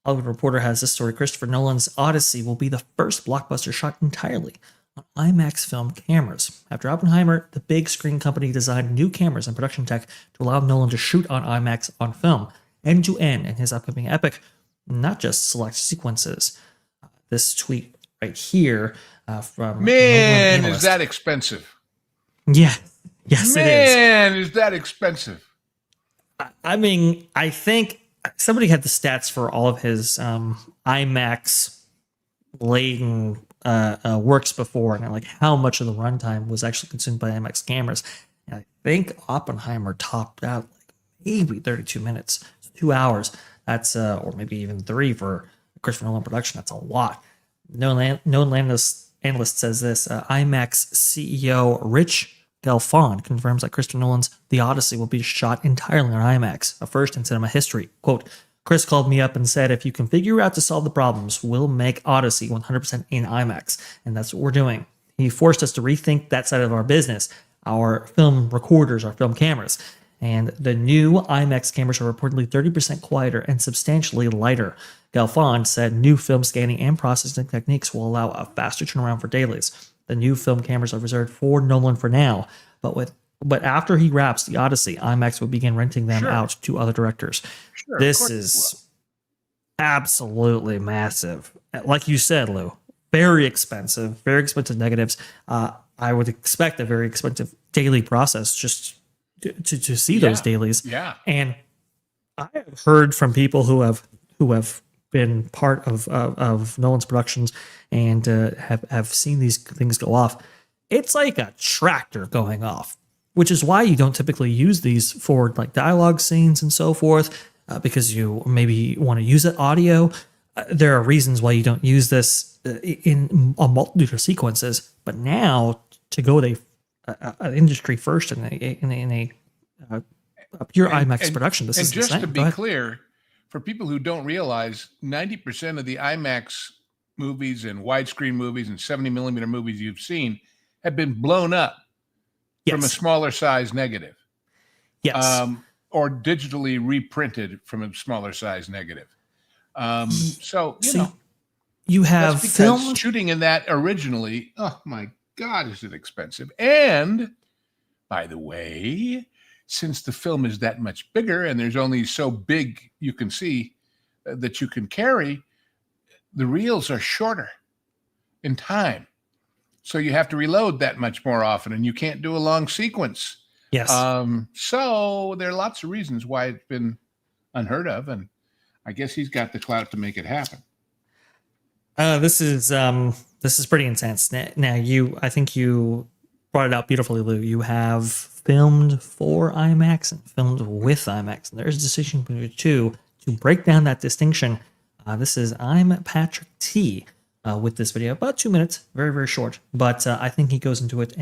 Hollywood Reporter has this story. Christopher Nolan's Odyssey will be the first blockbuster shot entirely on IMAX film cameras. After Oppenheimer, the big screen company designed new cameras and production tech to allow Nolan to shoot on IMAX on film, end to end, in his upcoming epic, not just select sequences. This tweet right here from Man, is that expensive? Yeah. Yes, it is. Man, is that expensive? I mean, I think somebody had the stats for all of his IMAX laden works before, and like how much of the runtime was actually consumed by IMAX cameras. And I think Oppenheimer topped out like maybe 32 minutes, so 2 hours. That's or maybe even 3 for Christopher Nolan production. That's a lot. Nolan analyst says this. IMAX CEO Rich Galfond confirms that Christopher Nolan's The Odyssey will be shot entirely on IMAX, a first in cinema history. Quote, Chris called me up and said, if you can figure out to solve the problems, we'll make Odyssey 100% in IMAX. And that's what we're doing. He forced us to rethink that side of our business, our film recorders, our film cameras. And the new IMAX cameras are reportedly 30% quieter and substantially lighter. Galfond said new film scanning and processing techniques will allow a faster turnaround for dailies. The new film cameras are reserved for Nolan for now, but after he wraps The Odyssey, IMAX will begin renting them out to other directors. This is absolutely massive. Like you said, Lou, very expensive negatives. I would expect a very expensive daily process just to see those dailies. Yeah. And I have heard from people who have been part of Nolan's productions and have seen these things go off. It's like a tractor going off, which is why you don't typically use these for like dialogue scenes and so forth, because you maybe want to use it audio. There are reasons why you don't use this in a multitude of sequences, but now to go with an industry first in a pure IMAX production, this is just insane. To be clear, for people who don't realize, 90% of the IMAX movies and widescreen movies and 70 millimeter movies you've seen have been blown up from a smaller size negative. Yes. Or digitally reprinted from a smaller size negative. So you have film shooting in that originally. Oh my God, is it expensive? And by the way, since the film is that much bigger and there's only so big you can see that you can carry, the reels are shorter in time. So you have to reload that much more often, and you can't do a long sequence. Yes. So there are lots of reasons why it's been unheard of, and I guess he's got the clout to make it happen. This is pretty intense. Now, I think you brought it out beautifully, Lou. You have filmed for IMAX and filmed with IMAX, and there's a distinction between the two. To break down that distinction, this is I'm Patrick T. With this video, about 2 minutes, very, very short, but I think he goes into it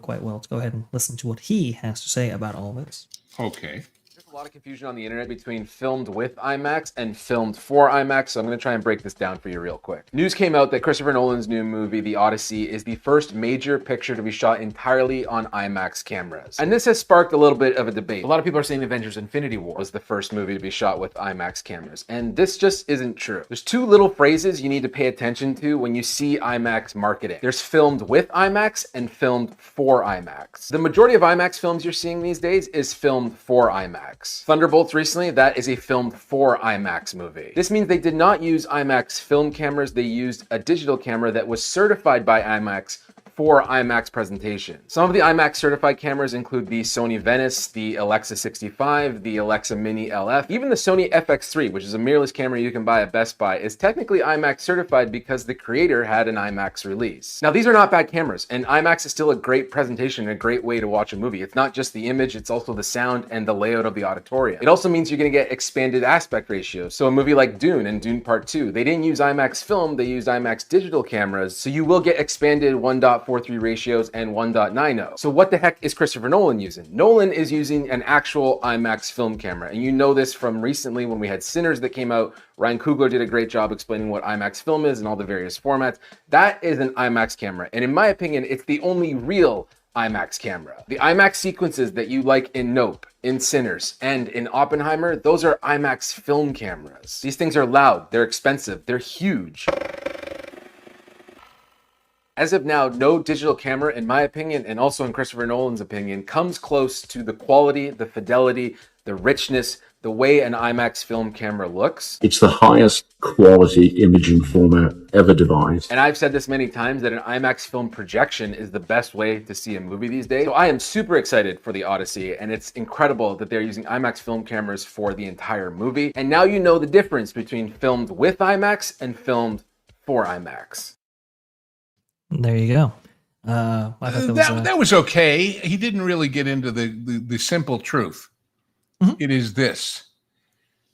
quite well. Let's go ahead and listen to what he has to say about all this. Okay. There's a lot of confusion on the internet between filmed with IMAX and filmed for IMAX, so I'm going to try and break this down for you real quick. News came out that Christopher Nolan's new movie, The Odyssey, is the first major picture to be shot entirely on IMAX cameras. And this has sparked a little bit of a debate. A lot of people are saying Avengers Infinity War was the first movie to be shot with IMAX cameras, and this just isn't true. There's two little phrases you need to pay attention to when you see IMAX marketing. There's filmed with IMAX and filmed for IMAX. The majority of IMAX films you're seeing these days is filmed for IMAX. Thunderbolts recently, that is a filmed for IMAX movie. This means they did not use IMAX film cameras, they used a digital camera that was certified by IMAX for IMAX presentation. Some of the IMAX certified cameras include the Sony Venice, the Alexa 65, the Alexa Mini LF, even the Sony FX3, which is a mirrorless camera you can buy at Best Buy, is technically IMAX certified because the creator had an IMAX release. Now, these are not bad cameras, and IMAX is still a great presentation and a great way to watch a movie. It's not just the image, it's also the sound and the layout of the auditorium. It also means you're gonna get expanded aspect ratios. So a movie like Dune and Dune Part 2, they didn't use IMAX film, they used IMAX digital cameras, so you will get expanded 1.43 ratios and 1.90. So what the heck is Christopher Nolan using? Nolan is using an actual IMAX film camera, and you know this from recently when we had Sinners that came out. Ryan Coogler did a great job explaining what IMAX film is and all the various formats. That is an IMAX camera, and in my opinion, it's the only real IMAX camera. The IMAX sequences that you like in Nope, in Sinners, and in Oppenheimer, those are IMAX film cameras. These things are loud, they're expensive, they're huge. As of now, no digital camera, in my opinion, and also in Christopher Nolan's opinion, comes close to the quality, the fidelity, the richness, the way an IMAX film camera looks. It's the highest quality imaging format ever devised. And I've said this many times that an IMAX film projection is the best way to see a movie these days. So I am super excited for The Odyssey, and it's incredible that they're using IMAX film cameras for the entire movie. And now you know the difference between filmed with IMAX and filmed for IMAX. There you go. I thought that was okay. He didn't really get into the simple truth. Mhm. It is this: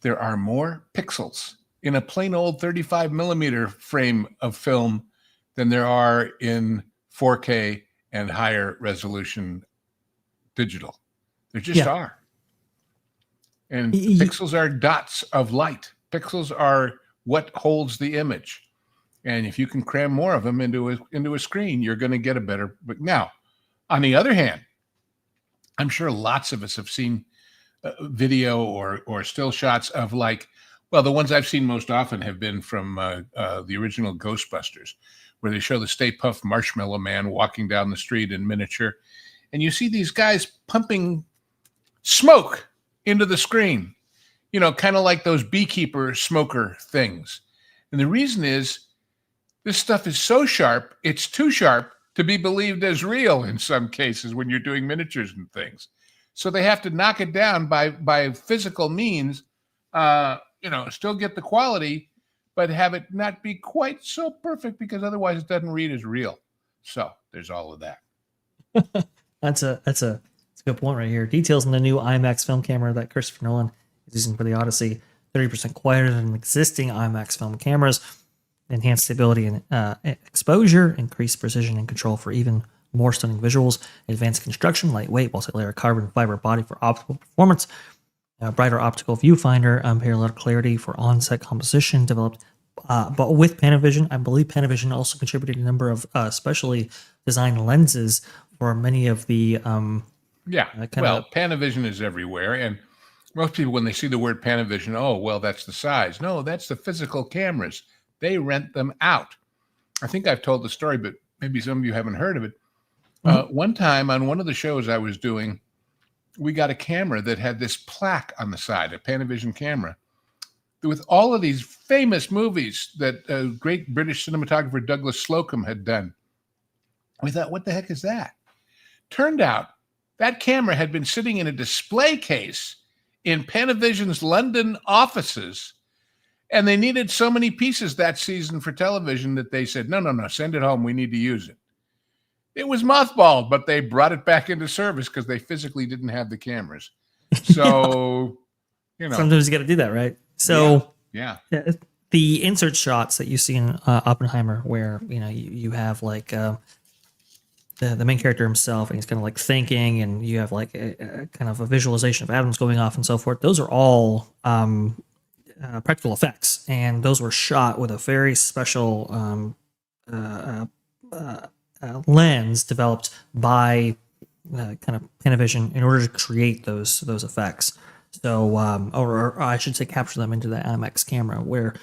there are more pixels in a plain old 35 millimeter frame of film than there are in 4K and higher resolution digital. There just are. And pixels are dots of light. Pixels are what holds the image. And if you can cram more of them into a screen, you're going to get a better. But now, on the other hand, I'm sure lots of us have seen video or still shots of, like, well, the ones I've seen most often have been from the original Ghostbusters, where they show the Stay Puft Marshmallow Man walking down the street in miniature, and you see these guys pumping smoke into the screen, kind of like those beekeeper smoker things. And the reason is, this stuff is so sharp, it's too sharp to be believed as real in some cases when you're doing miniatures and things. So they have to knock it down by physical means, still get the quality, but have it not be quite so perfect, because otherwise it doesn't read as real. So there's all of that. That's a good point right here. Details on the new IMAX film camera that Christopher Nolan is using for The Odyssey: 30% quieter than existing IMAX film cameras. Enhanced stability and exposure, increased precision and control for even more stunning visuals, advanced construction, lightweight, multi-layer carbon fiber body for optimal performance, brighter optical viewfinder, unparalleled clarity for on-set composition, developed but with Panavision. I believe Panavision also contributed a number of specially designed lenses for many of the Panavision is everywhere, and most people, when they see the word Panavision, oh, well, that's the size. No, that's the physical cameras. They rent them out. I think I've told the story, but maybe some of you haven't heard of it. One time on one of the shows I was doing, we got a camera that had this plaque on the side, a Panavision camera, with all of these famous movies that great British cinematographer Douglas Slocum had done. We thought, what the heck is that? Turned out that camera had been sitting in a display case in Panavision's London offices, and they needed so many pieces that season for television that they said, no, send it home. We need to use it. It was mothballed, but they brought it back into service because they physically didn't have the cameras. So, sometimes you got to do that, right? So, yeah. The insert shots that you see in Oppenheimer, where you have like the main character himself, and he's kind of like thinking, and you have like a kind of a visualization of atoms going off and so forth. Those are all practical effects, and those were shot with a very special lens developed by kind of Panavision in order to create those effects. So, or I should say, capture them into the IMAX camera, where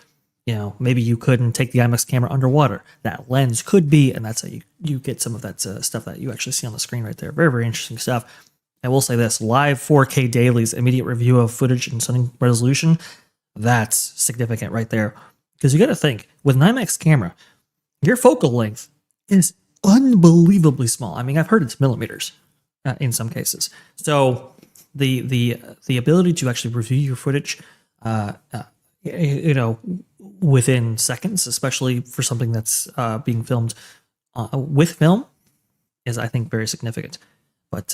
maybe you couldn't take the IMAX camera underwater. That lens could be, and that's how you get some of that stuff that you actually see on the screen right there. Very, very interesting stuff. I will say this: live 4K dailies, immediate review of footage in stunning resolution. That's significant right there, because you got to think, with an IMAX camera, your focal length is unbelievably small. I mean, I've heard it's millimeters in some cases. So the ability to actually review your footage, within seconds, especially for something that's being filmed with film, is, I think, very significant. But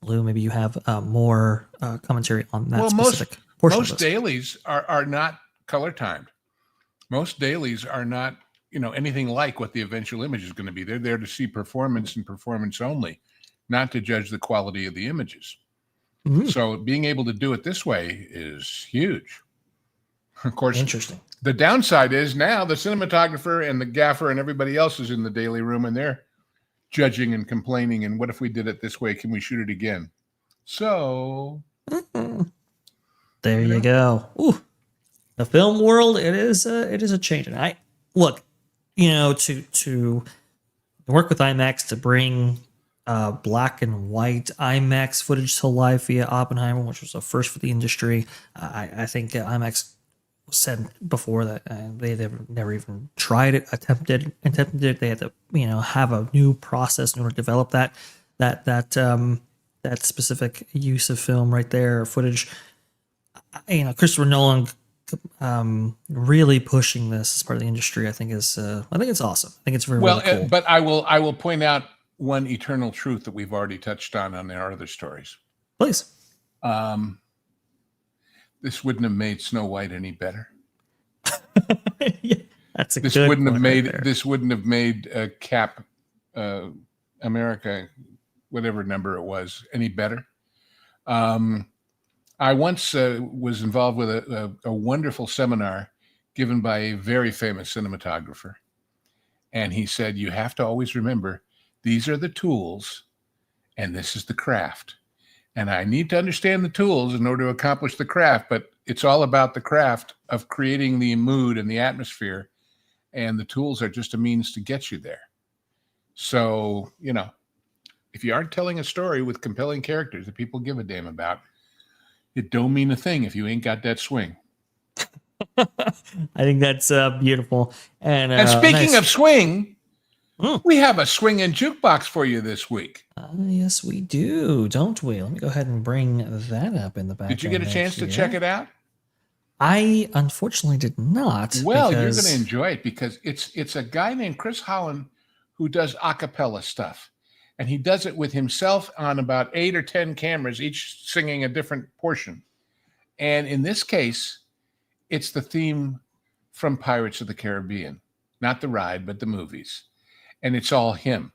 Lou, maybe you have more commentary on that specific portion. Most dailies are not color timed. Most dailies are not anything like what the eventual image is going to be. They're there to see performance and performance only, not to judge the quality of the images. Mm-hmm. So being able to do it this way is huge. Of course, interesting. The downside is now the cinematographer and the gaffer and everybody else is in the daily room, and they're judging and complaining. And what if we did it this way? Can we shoot it again? So there you go. Ooh, the film world, it is a change. And I look, to work with IMAX to bring black and white IMAX footage to life via Oppenheimer, which was a first for the industry. I think IMAX said before that they never even tried it, attempted it. They had to have a new process in order to develop that specific use of film right there, footage. Christopher Nolan really pushing this as part of the industry, I think it's awesome. I think it's very well, really cool. But I will point out one eternal truth that we've already touched on our other stories. Please. This wouldn't have made Snow White any better. Yeah, that's a this good wouldn't have made right this wouldn't have made Cap America, whatever number it was, any better. I once was involved with a wonderful seminar given by a very famous cinematographer, and he said, you have to always remember, these are the tools and this is the craft. And I need to understand the tools in order to accomplish the craft, but it's all about the craft of creating the mood and the atmosphere, and the tools are just a means to get you there. So, if you aren't telling a story with compelling characters that people give a damn about, it don't mean a thing if you ain't got that swing. I think that's beautiful. And speaking of swing, we have a swinging jukebox for you this week. Yes, we do, don't we? Let me go ahead and bring that up in the back. Did you get a chance to check it out? I unfortunately did not. Well, you're going to enjoy it because it's a guy named Chris Holland who does a cappella stuff. And he does it with himself on about 8 or 10 cameras, each singing a different portion. And in this case, it's the theme from Pirates of the Caribbean. Not the ride, but the movies. And it's all him.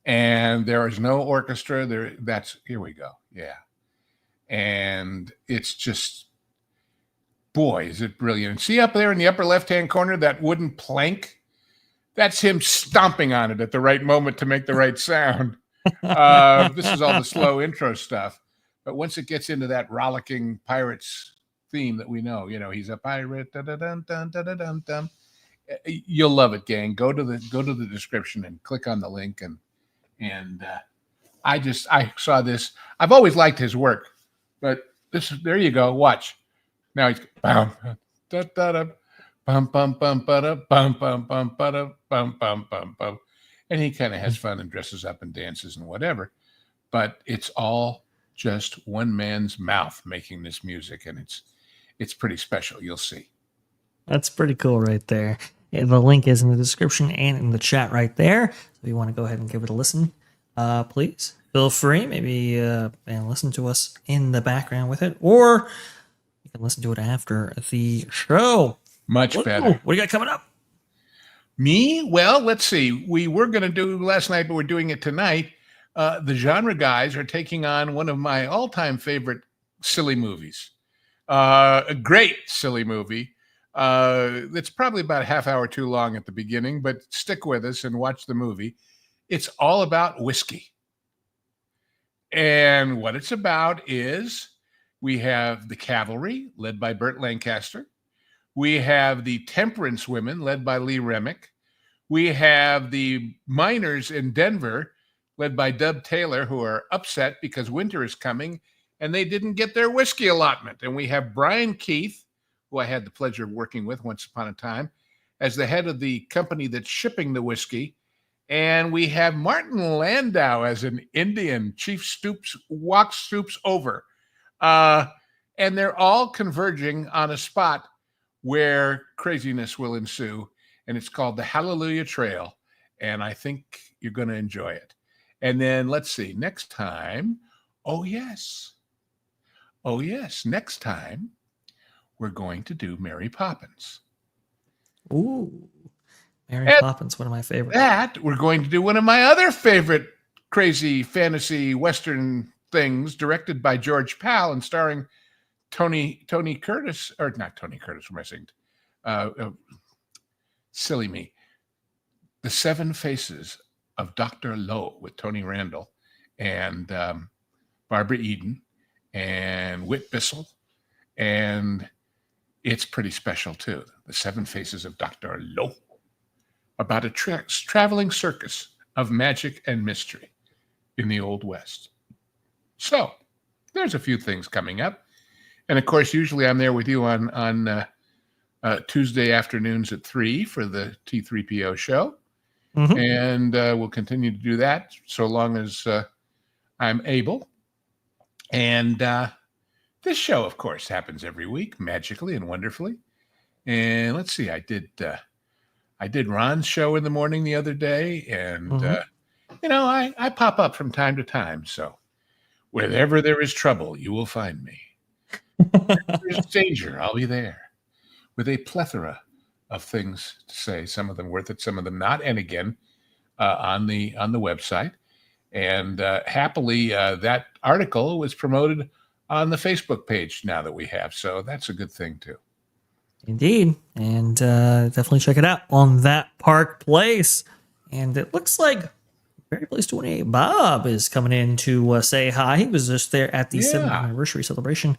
And there is no orchestra there. Here we go. Yeah. And it's just, boy, is it brilliant. And see up there in the upper left-hand corner, that wooden plank? That's him stomping on it at the right moment to make the right sound. This is all the slow intro stuff. But once it gets into that rollicking pirates theme that we know, he's a pirate. Da-da-dun-dun-dun-dun-dun. You'll love it, gang. Go to the description and click on the link. And I saw this. I've always liked his work, but there you go. Watch. Now he's bum da da da bum bum bum ba da bum bum bum ba da bum bum bum bum. and he kind of has fun and dresses up and dances and whatever. But it's all just one man's mouth making this music, and it's pretty special. You'll see. That's pretty cool right there. Yeah, the link is in the description and in the chat right there. So if you want to go ahead and give it a listen, please feel free. Maybe and listen to us in the background with it, or you can listen to it after the show. Much better. What do you got coming up? Me? Well, let's see. We were going to do last night, but we're doing it tonight. The Genre Guys are taking on one of my all-time favorite silly movies. A great silly movie. It's probably about a half hour too long at the beginning, but stick with us and watch the movie. It's all about whiskey. And what it's about is we have the cavalry led by Burt Lancaster. We have the temperance women led by Lee Remick. We have the miners in Denver led by Dub Taylor, who are upset because winter is coming and they didn't get their whiskey allotment. And we have Brian Keith, who I had the pleasure of working with once upon a time, as the head of the company that's shipping the whiskey. And we have Martin Landau as an Indian. Chief Stoops over. And they're all converging on a spot where craziness will ensue. And it's called the Hallelujah Trail. And I think you're going to enjoy it. And then let's see, next time. Oh, yes. Next time, we're going to do Mary Poppins. Ooh, Mary Poppins, one of my favorites. That we're going to do one of my other favorite crazy fantasy Western things, directed by George Pal and starring Tony Curtis, or not Tony Curtis, what am I saying? Silly me. The Seven Faces of Dr. Lowe with Tony Randall and Barbara Eden and Whit Bissell. And it's pretty special too. The Seven Faces of Dr. Lowe, about a traveling circus of magic and mystery in the Old West. So there's a few things coming up. And of course, usually I'm there with you on Tuesday afternoons at 3 for the T3PO show. Mm-hmm. And we'll continue to do that so long as I'm able. And this show, of course, happens every week, magically and wonderfully. And let's see, I did Ron's show in the morning the other day, and I pop up from time to time. So wherever there is trouble, you will find me. If there's danger, I'll be there with a plethora of things to say. Some of them worth it, some of them not. And again, on the website. And happily, that article was promoted on the Facebook page now that we have. So that's a good thing too. Indeed. And definitely check it out on That Park Place. And it looks like Very Place 28 Bob is coming in to say hi. He was just there at the 7th anniversary celebration,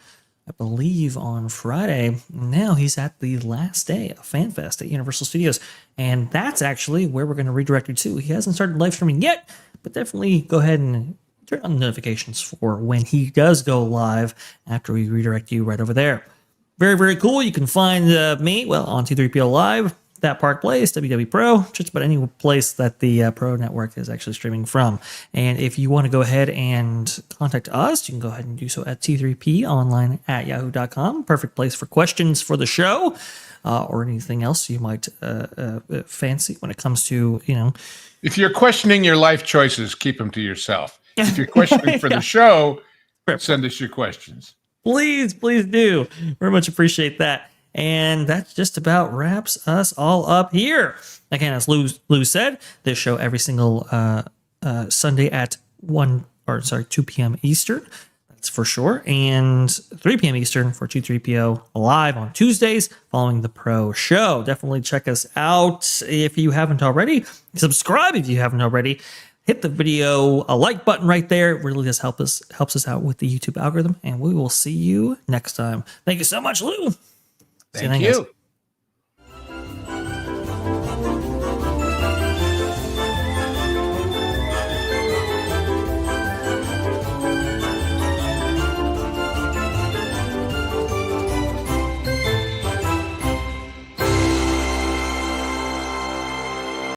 I believe, on Friday. Now he's at the last day of FanFest at Universal Studios. And that's actually where we're going to redirect you to. He hasn't started live streaming yet, but definitely go ahead and turn on the notifications for when he does go live after we redirect you right over there. Very, very cool. You can find me, on T3PO Live, That Park Place, WW Pro, just about any place that the Pro Network is actually streaming from. And if you want to go ahead and contact us, you can go ahead and do so at T3Ponline@yahoo.com. Perfect place for questions for the show or anything else you might fancy when it comes to, If you're questioning your life choices, keep them to yourself. If you're questioning for the show, send us your questions. Please do. Very much appreciate that. And that just about wraps us all up here. Again, as Lou said, this show every single Sunday at 2 p.m. Eastern. That's for sure. And 3 p.m. Eastern for 2-3PO live on Tuesdays following the Pro show. Definitely check us out if you haven't already. Subscribe if you haven't already. Hit the video a like button right there. It really does helps us out with the YouTube algorithm. And we will see you next time. Thank you so much, Lou. Thank you.